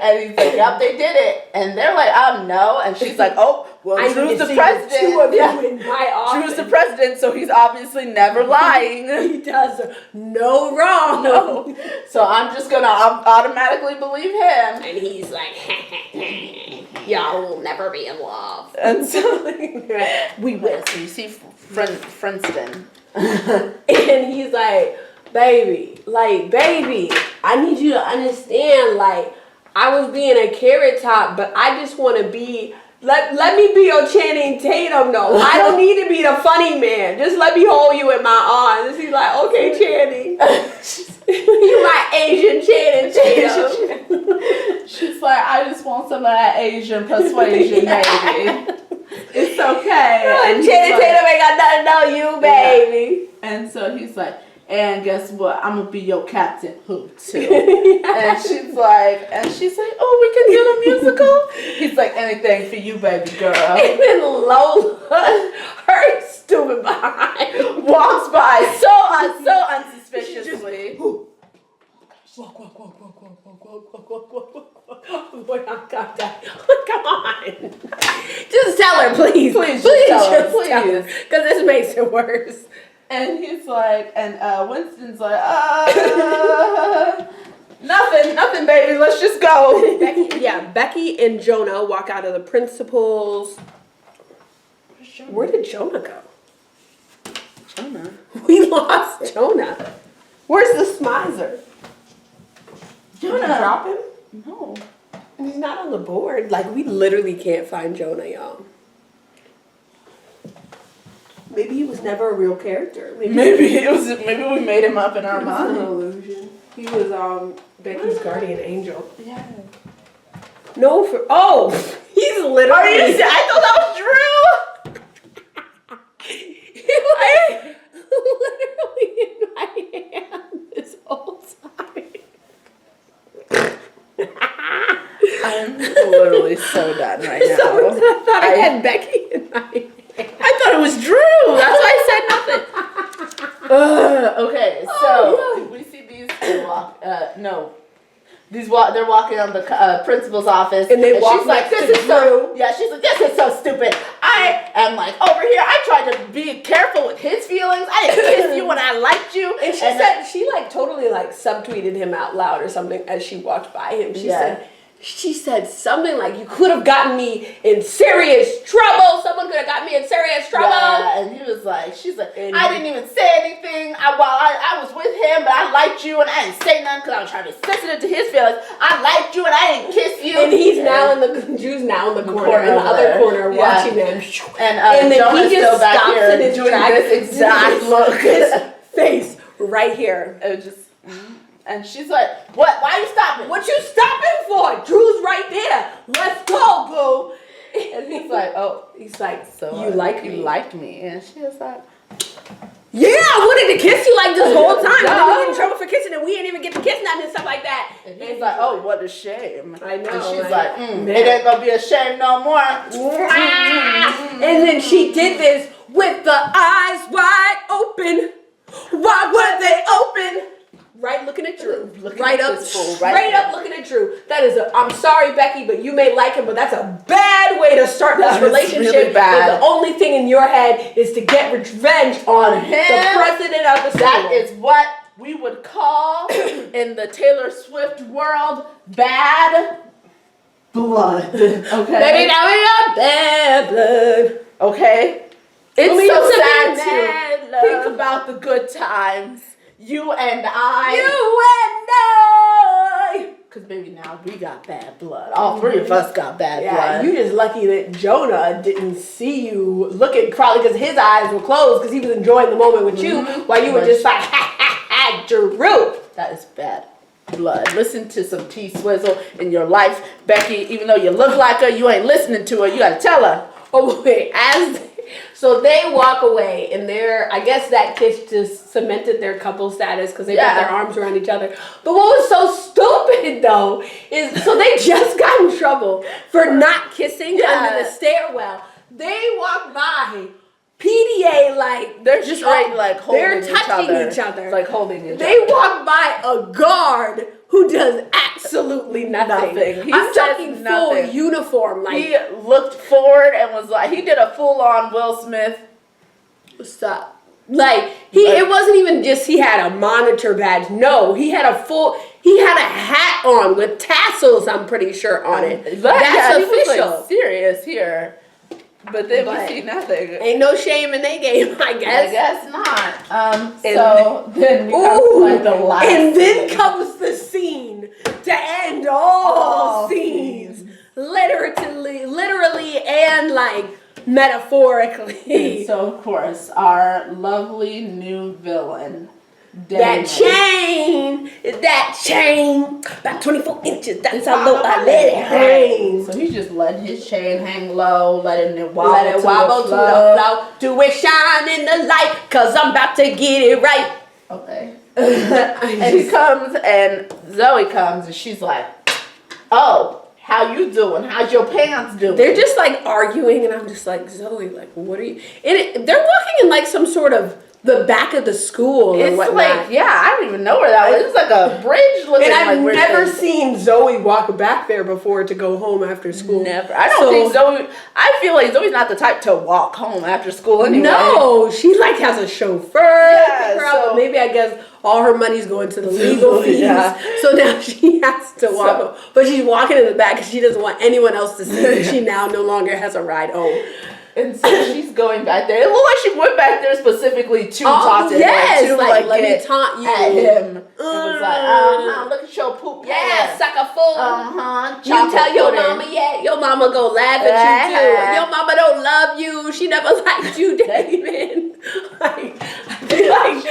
yep, they did it. And they're like, no. And she's like, oh, well, Drew's the president. Two of you in my office. Drew's the president, so he's obviously never lying. He does no wrong. No. So I'm just gonna automatically believe him. And he's like, y'all will never be in love. And so we will. So you see Frienston. And he's like, baby, I need you to understand, like, I was being a carrot top, but I just want to be, let me be your Channing Tatum, though. I don't need to be the funny man. Just let me hold you in my arms. He's like, okay, Channing. You my Asian Channing Tatum. She's like, I just want some of that Asian persuasion, baby. It's okay. And Channing Tatum ain't got nothing to know you, baby. Yeah. And so he's like, and guess what? I'm gonna be your Captain Hook too. And she's like, oh, we can get a musical. He's like, anything for you, baby girl. And then Lola, her stupid behind, walks by so unsuspiciously. Walk. Boy, I got that. Come on. Just tell her, please. Please tell her. Because this makes it worse. And he's like, and Winston's like, nothing, baby. Let's just go. Becky and Jonah walk out of the principal's. Where did Jonah go? Jonah? We lost Jonah. Where's the smizer? Jonah. Did you drop him? No. He's not on the board. Like, we literally can't find Jonah, y'all. Maybe he was never a real character. Maybe we made him up in our It was mind. an illusion. He was Becky's guardian angel. Yeah. No, he's literally. Are you? I thought that was Drew. He was literally in my hand this whole time. I'm literally so done right now. I thought I had Becky in my hand. I thought it was Drew. That's why I said nothing. Okay, so we see these they're walking on the principal's office, and she's like, "This is so." Yeah, she's like, "This is so stupid." I am like, over here. I tried to be careful with his feelings. I didn't kiss you when I liked you. And she said she like totally like subtweeted him out loud or something as she walked by him. She said something like, you could have gotten me in serious trouble. Someone could have got me in serious trouble. Yeah, and he was like, she's like, I didn't even say anything. I was with him, but I liked you, and I didn't say nothing because I was trying to be sensitive to his feelings. I liked you, and I didn't kiss you. And Drew's now in the corner, in the other corner, watching them. And then Jonah's he just stops in his doing this exact look. His face right here. It was just... And she's like, what? Why are you stopping? What you stopping for? Drew's right there. Let's go, boo. And he's like, so you like me? You liked me. And she was like, yeah, I wanted to kiss you like this whole time. But then we get in trouble for kissing and we didn't even get to kiss nothing and stuff like that. And he's like, oh, what a shame. I know. And she's like, it ain't gonna be a shame no more. And then she did this with the eyes wide open. Why were they open? Right looking at Drew. Straight up looking at Drew. That is I'm sorry, Becky, but you may like him, but that's a bad way to start this relationship. Really bad. The only thing in your head is to get revenge on him, the president of the school. That is what we would call, in the Taylor Swift world, bad blood. Okay. Baby, now we got bad blood. Okay. It's so sad to think about the good times. You and I. Because, baby, baby, now we got bad blood. All three of us got bad blood. You just lucky that Jonah didn't see you looking, probably because his eyes were closed because he was enjoying the moment with you while you were just like, ha, ha, ha, Drew. That is bad blood. Listen to some T-Swizzle in your life. Becky, even though you look like her, you ain't listening to her. You gotta tell her. Oh, wait, so they walk away, and I guess that kiss just cemented their couple status because they got their arms around each other. But what was so stupid, though, is so they just got in trouble for not kissing under the stairwell. They walk by, PDA, like, they're just right, like, holding they're touching each other. Like, holding each other. They walk by a guard who does absolutely nothing. I'm talking full uniform. Like, he looked forward and was like, he did a full-on Will Smith. What's up? Like, it wasn't even just he had a monitor badge. No, he had a hat on with tassels, I'm pretty sure, on it. That's official. He was, like, serious here. But then we see nothing. Ain't no shame in their game, I guess. I guess not. So then we come to like the last and then comes the scene to end all scenes. Literally and like metaphorically. And so of course our lovely new villain, That chain, about 24 inches, that's how low I let it hang. So he's just letting his chain hang low, letting it wobble, to the floor. Do it shine in the light, cause I'm about to get it right. Okay. And he comes, and Zoe comes, and she's like, oh, how you doing? How's your pants doing? They're just like arguing, and I'm just like, Zoe, like, what are you? And they're walking in like some sort of the back of the school or whatnot. Like, I don't even know where that was. It's like a bridge looking. And I've never seen Zoe walk back there before to go home after school. Never. I don't think Zoe. I feel like Zoe's not the type to walk home after school anyway. No, she like has a chauffeur. Yeah, but maybe I guess all her money's going to the legal fees. Yeah. So now she has to walk home. But she's walking in the back because she doesn't want anyone else to see that she now no longer has a ride home. And so she's going back there. It looked like she went back there specifically to talk to him. To like let me taunt you. At him. It was like, look at your poop. Yeah, sucker fool. You tell your pudding. mama yet? Your mama go laugh at you too. Your mama don't love you. She never liked you, David. Like, I feel like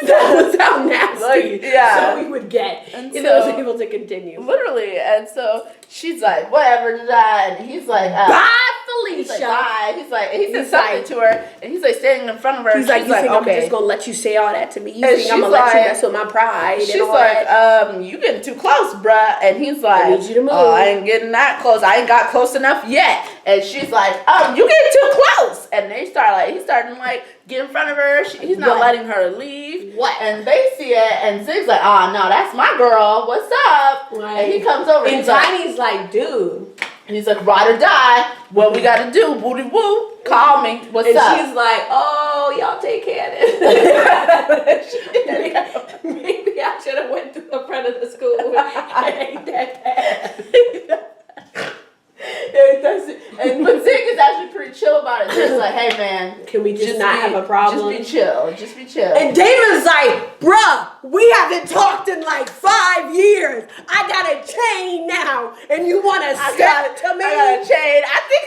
that was how nasty Zoe would get if it was able to continue. Literally. And so she's like, whatever, and he's like, bye, Felicia. He's like, bye. He said something to her, and he's like standing in front of her. He's like, you think I'm just gonna let you say all that to me? You think I'm gonna let you mess with my pride? She's like, you getting too close, bruh. And he's like, I need you to move. Oh, I ain't getting that close. I ain't got close enough yet. And she's like, you getting too close. And he's starting to get in front of her. He's not letting her leave. What? And they see it, and Zig's like, oh no, that's my girl. What's up? Right. And he comes over, and Tiny's like, dude. And he's like, ride or die. What we gotta do? Woody woo. Call me. What's up? And she's like, oh, y'all take care of this. Maybe I should have went to the front of the school. It ain't that bad. But Zig is actually pretty chill about it. Just like, hey man, can we just not have a problem? Just be chill. And Damon's like, bruh, we haven't talked in like 5 years. I got a chain now, and you want to step to me? I got a chain. I think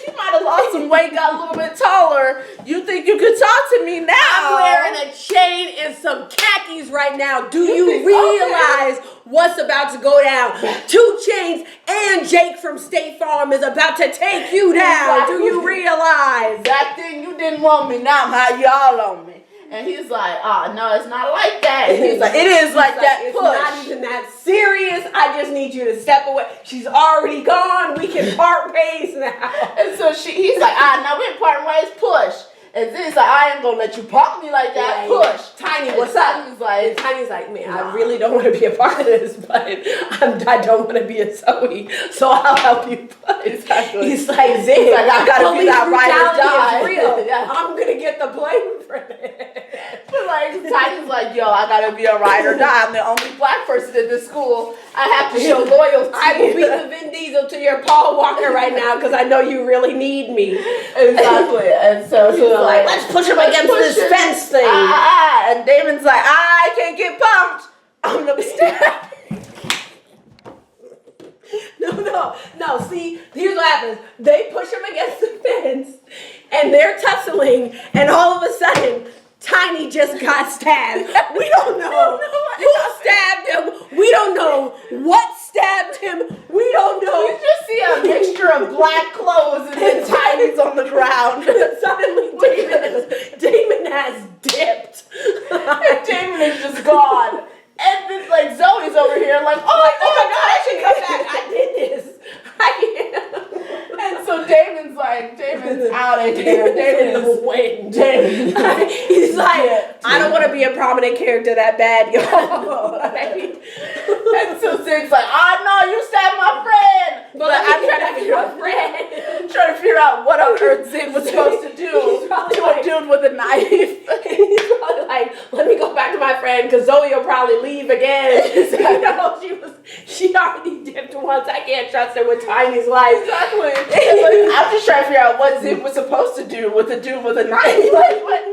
he might have lost some weight, got a little bit taller. You think you could talk to me now? I'm wearing a chain and some khakis right now. Do you realize what's about to go down? 2 Chainz and Jake from State Farm is about to take you down. Do you realize? That thing you didn't want me, now how y'all on me. And he's like, no, it's not like that. And he's like, it is like that. It's not even that serious. I just need you to step away. She's already gone. We can part ways now. And so he's like, no, we're parting ways, push. And then he's like, I ain't gonna let you pop me like that. Push. Tiny, what's up? Tiny's like, man, I really don't want to be a part of this, but I don't want to be a Zoe, so I'll help you push. Exactly. He's like, Zig, I gotta be that ride or die. Is real. I'm gonna get the blame for it. But Tiny's like, yo, I gotta be a ride or die. I'm the only black person in this school. I have to show loyalty. I will be the Vin Diesel to your Paul Walker right now because I know you really need me. Exactly. And so he's like, let's push him against this fence thing. And Damon's like, I can't get pumped. I'm gonna be stabbed. No, see, here's what happens. They push him against the fence, and they're tussling, and all of a sudden, Tiny just got stabbed. We don't know who stabbed him. We don't know what stabbed him. We don't know. You just see a mixture of black clothes and then Tiny's on the ground. Suddenly, Damon has dipped. And Damon is just gone. And then, like, Zoe's over here, like, oh my god, I should come back. I did this. And so Damon's out of here. Damon's waiting. Damon. He's like, I don't want to be a prominent character that bad, y'all. And so Zig's like, oh no, you stabbed my friend. But I'm trying to figure out trying to figure out what on earth Zig was supposed to do to a dude with a knife. He's probably like, let me go back to my friend because Zoe will probably leave again. You know, she already dipped once. I can't trust her with Tiny's life. Exactly. I'm just trying to figure out what Zig was supposed to do with a dude with a knife. Like, what?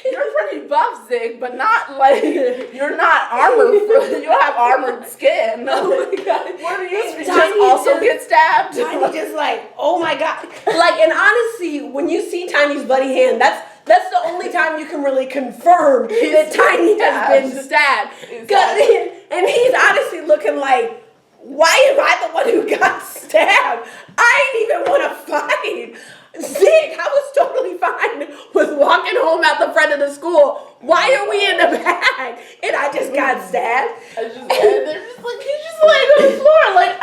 You're pretty buff, Zig, but not like you're not armored. You don't have armored skin. Oh my god! What are you? Just also get stabbed. Tiny just like, oh my god! Like, and honestly, when you see Tiny's bloody hand, that's the only time you can really confirm that Tiny has been stabbed. Exactly. And he's honestly looking like, why am I the one who got stabbed? I didn't even want to fight. Zig, I was totally fine with walking home out the front of the school. Why are we in the back? And I just got stabbed. And they're just like, he's just laying on the floor. Like,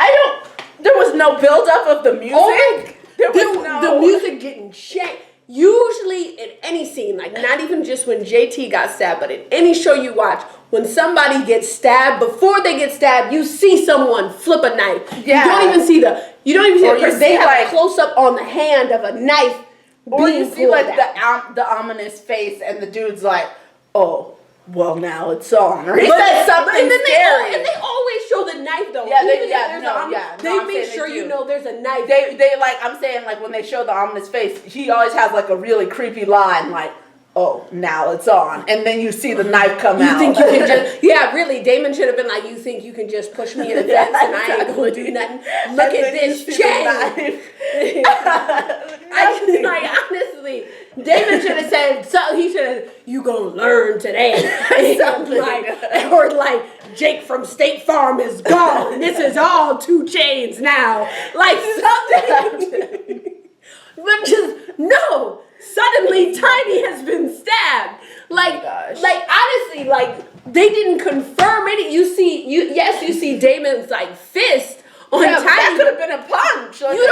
there was no buildup of the music. The music didn't shake. Usually in any scene, like not even just when JT got stabbed, but in any show you watch, when somebody gets stabbed, before they get stabbed, you see someone flip a knife. Yeah. You don't even see the person. They have like, a close up on the hand of a knife. Or you see like the ominous face, and the dude's like, oh, well now it's on. Or he said something scary. And they always show the knife though. Yeah, they make sure you know there's a knife. They like, I'm saying, like, when they show the ominous face, he always has like a really creepy line, like, oh, now it's on. And then you see the knife come out. You think you can just, yeah, really, Damon should have been like, you think you can just push me in the fence and I ain't gonna do nothing? Look at this chain. Honestly, Damon should have said, so he should have, you gonna learn today. Or like, Jake from State Farm is gone. This is all 2 chains now. Like something. But just, no. Suddenly, Tiny has been stabbed. Like honestly, like they didn't confirm it. You see Damon's like fist on Tiny. That could have been a punch. Like you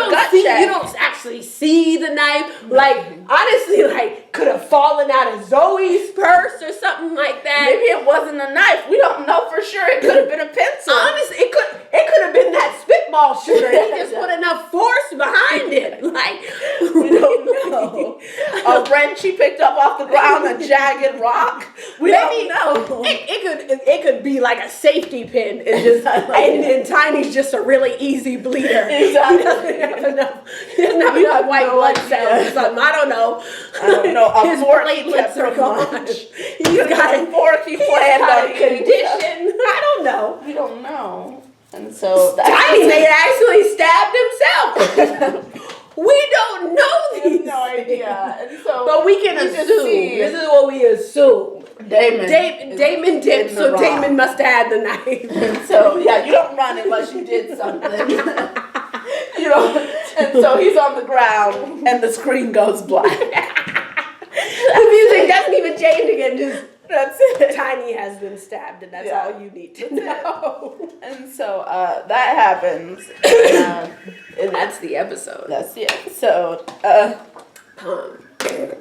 don't actually see the knife. Like honestly, like could have fallen out of Zoe's purse or something like that. Maybe it wasn't a knife. We don't know for sure. It could have been a pencil. Honestly, it could have been that spitball shooter. He just put enough force behind it. Like we don't know. A wrench he picked up off the ground, a jagged rock. We don't know. It could be like a safety pin and just and Tiny's just a really easy bleeder. Exactly. He doesn't have enough white blood cells or something. I don't know. A fork platelets are gone. He's got a fork he planned on condition. I don't know. We don't know. And so Tiny may actually stabbed himself. We don't know these. We have no idea. And so, but we can assume. This is what we assume. Damon dipped, so Damon must have had the knife. So yeah, you don't run unless you did something. You know. And so he's on the ground, and the screen goes black. The music doesn't even change again. Just that's it. Tiny has been stabbed, and that's all you need to know. And so that happens, and that's the episode. That's the episode.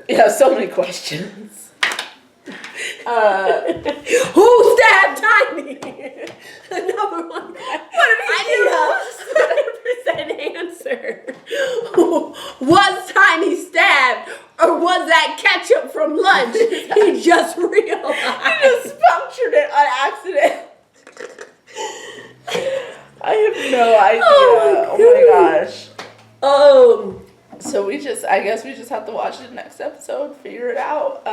Yeah, so many questions. Who stabbed Tiny? Another one. I need a 100% answer. Was Tiny stabbed, or was that ketchup from lunch? He just realized. He just punctured it on accident. I have no idea. Oh my gosh. So I guess we just have to watch the next episode, figure it out.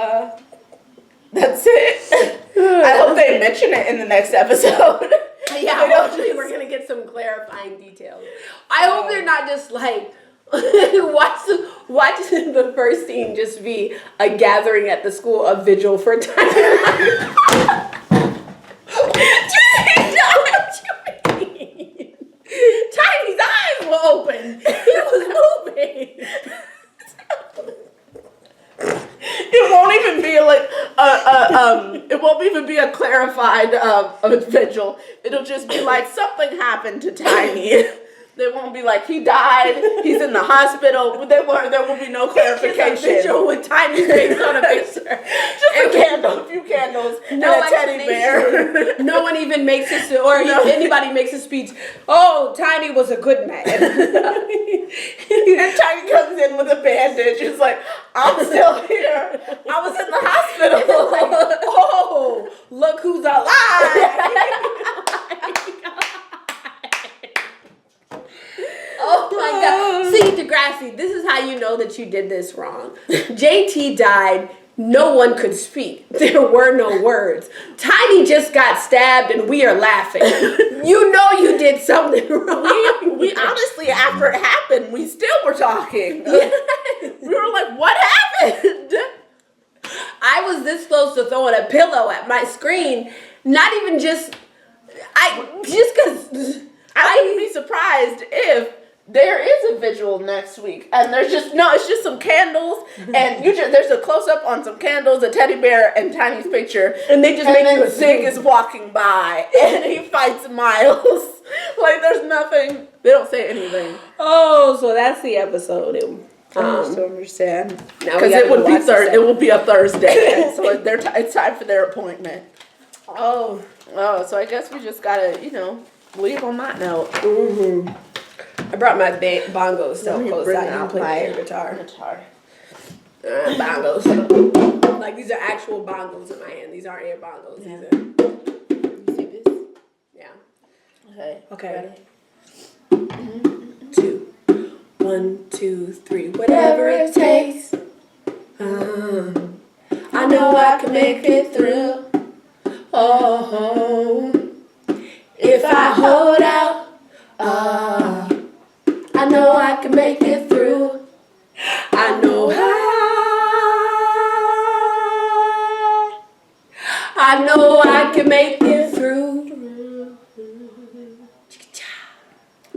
That's it. I hope they mention it in the next episode. Yeah, hopefully we're gonna gonna get some clarifying details. I hope they're not just like watch the first scene just be a gathering at the school, a vigil for Tiny. Tiny's eyes were open. He was moving. It won't even be like it won't even be a clarified vigil. It'll just be like something happened to Tiny. They won't be like he died. He's in the hospital. There will be no clarification. It's a vigil with Tiny's face on a picture. Just a few candles, no and a teddy bear. No one even makes a or anybody makes a speech. Oh, Tiny was a good man. And Tiny comes in with a bandage. It's like, I'm still here. I was in the hospital. Like, oh, look who's alive. Oh my God. See, Degrassi, this is how you know that you did this wrong. JT died. No one could speak. There were no words. Tiny just got stabbed and we are laughing. You know you did something wrong. We honestly, after it happened, we still were talking. We were like, what happened? I was this close to throwing a pillow at my screen. Not even just because I wouldn't be surprised if there is a visual next week, and it's just some candles, and there's a close up on some candles, a teddy bear, and Tiny's picture, and they just make you a Zig is walking by, and he fights Miles. Like there's nothing. They don't say anything. Oh, so that's the episode. I don't understand Because it would be It will be a Thursday, so it's time for their appointment. Oh, so I guess we just gotta leave on that note. Mm-hmm. I brought my bongos so close I can play my guitar. Bongos. Like these are actual bongos in my hand. These aren't air bongos. Yeah. These are. See this? Yeah. Okay. Mm-hmm. 2, 1, 2, 3. Whatever it takes. I know I can make it through. Oh, if I hold out. I know I can make it through. I know I know I can make it through.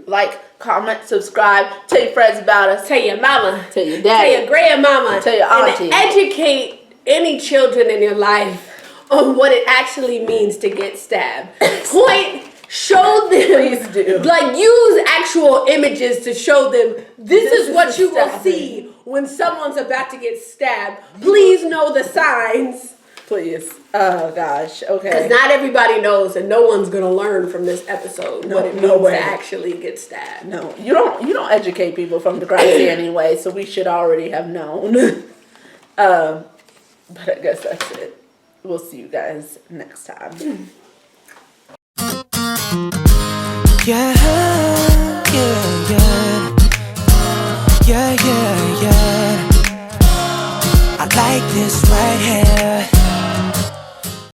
Like, comment, subscribe, tell your friends about us, Tell your mama. tell your Tell daddy, your grandmama. Tell your auntie. And educate any children in your life on what it actually means to get stabbed. Show them. Please do. Like, use actual images to show them this is what you will see when someone's about to get stabbed. Please know the signs. Please. Oh gosh. Okay. Because not everybody knows, and no one's gonna learn from this episode what it means to actually get stabbed. No, you don't educate people from Degrassi anyway, so we should already have known. But I guess that's it. We'll see you guys next time. Yeah, yeah, yeah. Yeah, yeah, yeah. I like this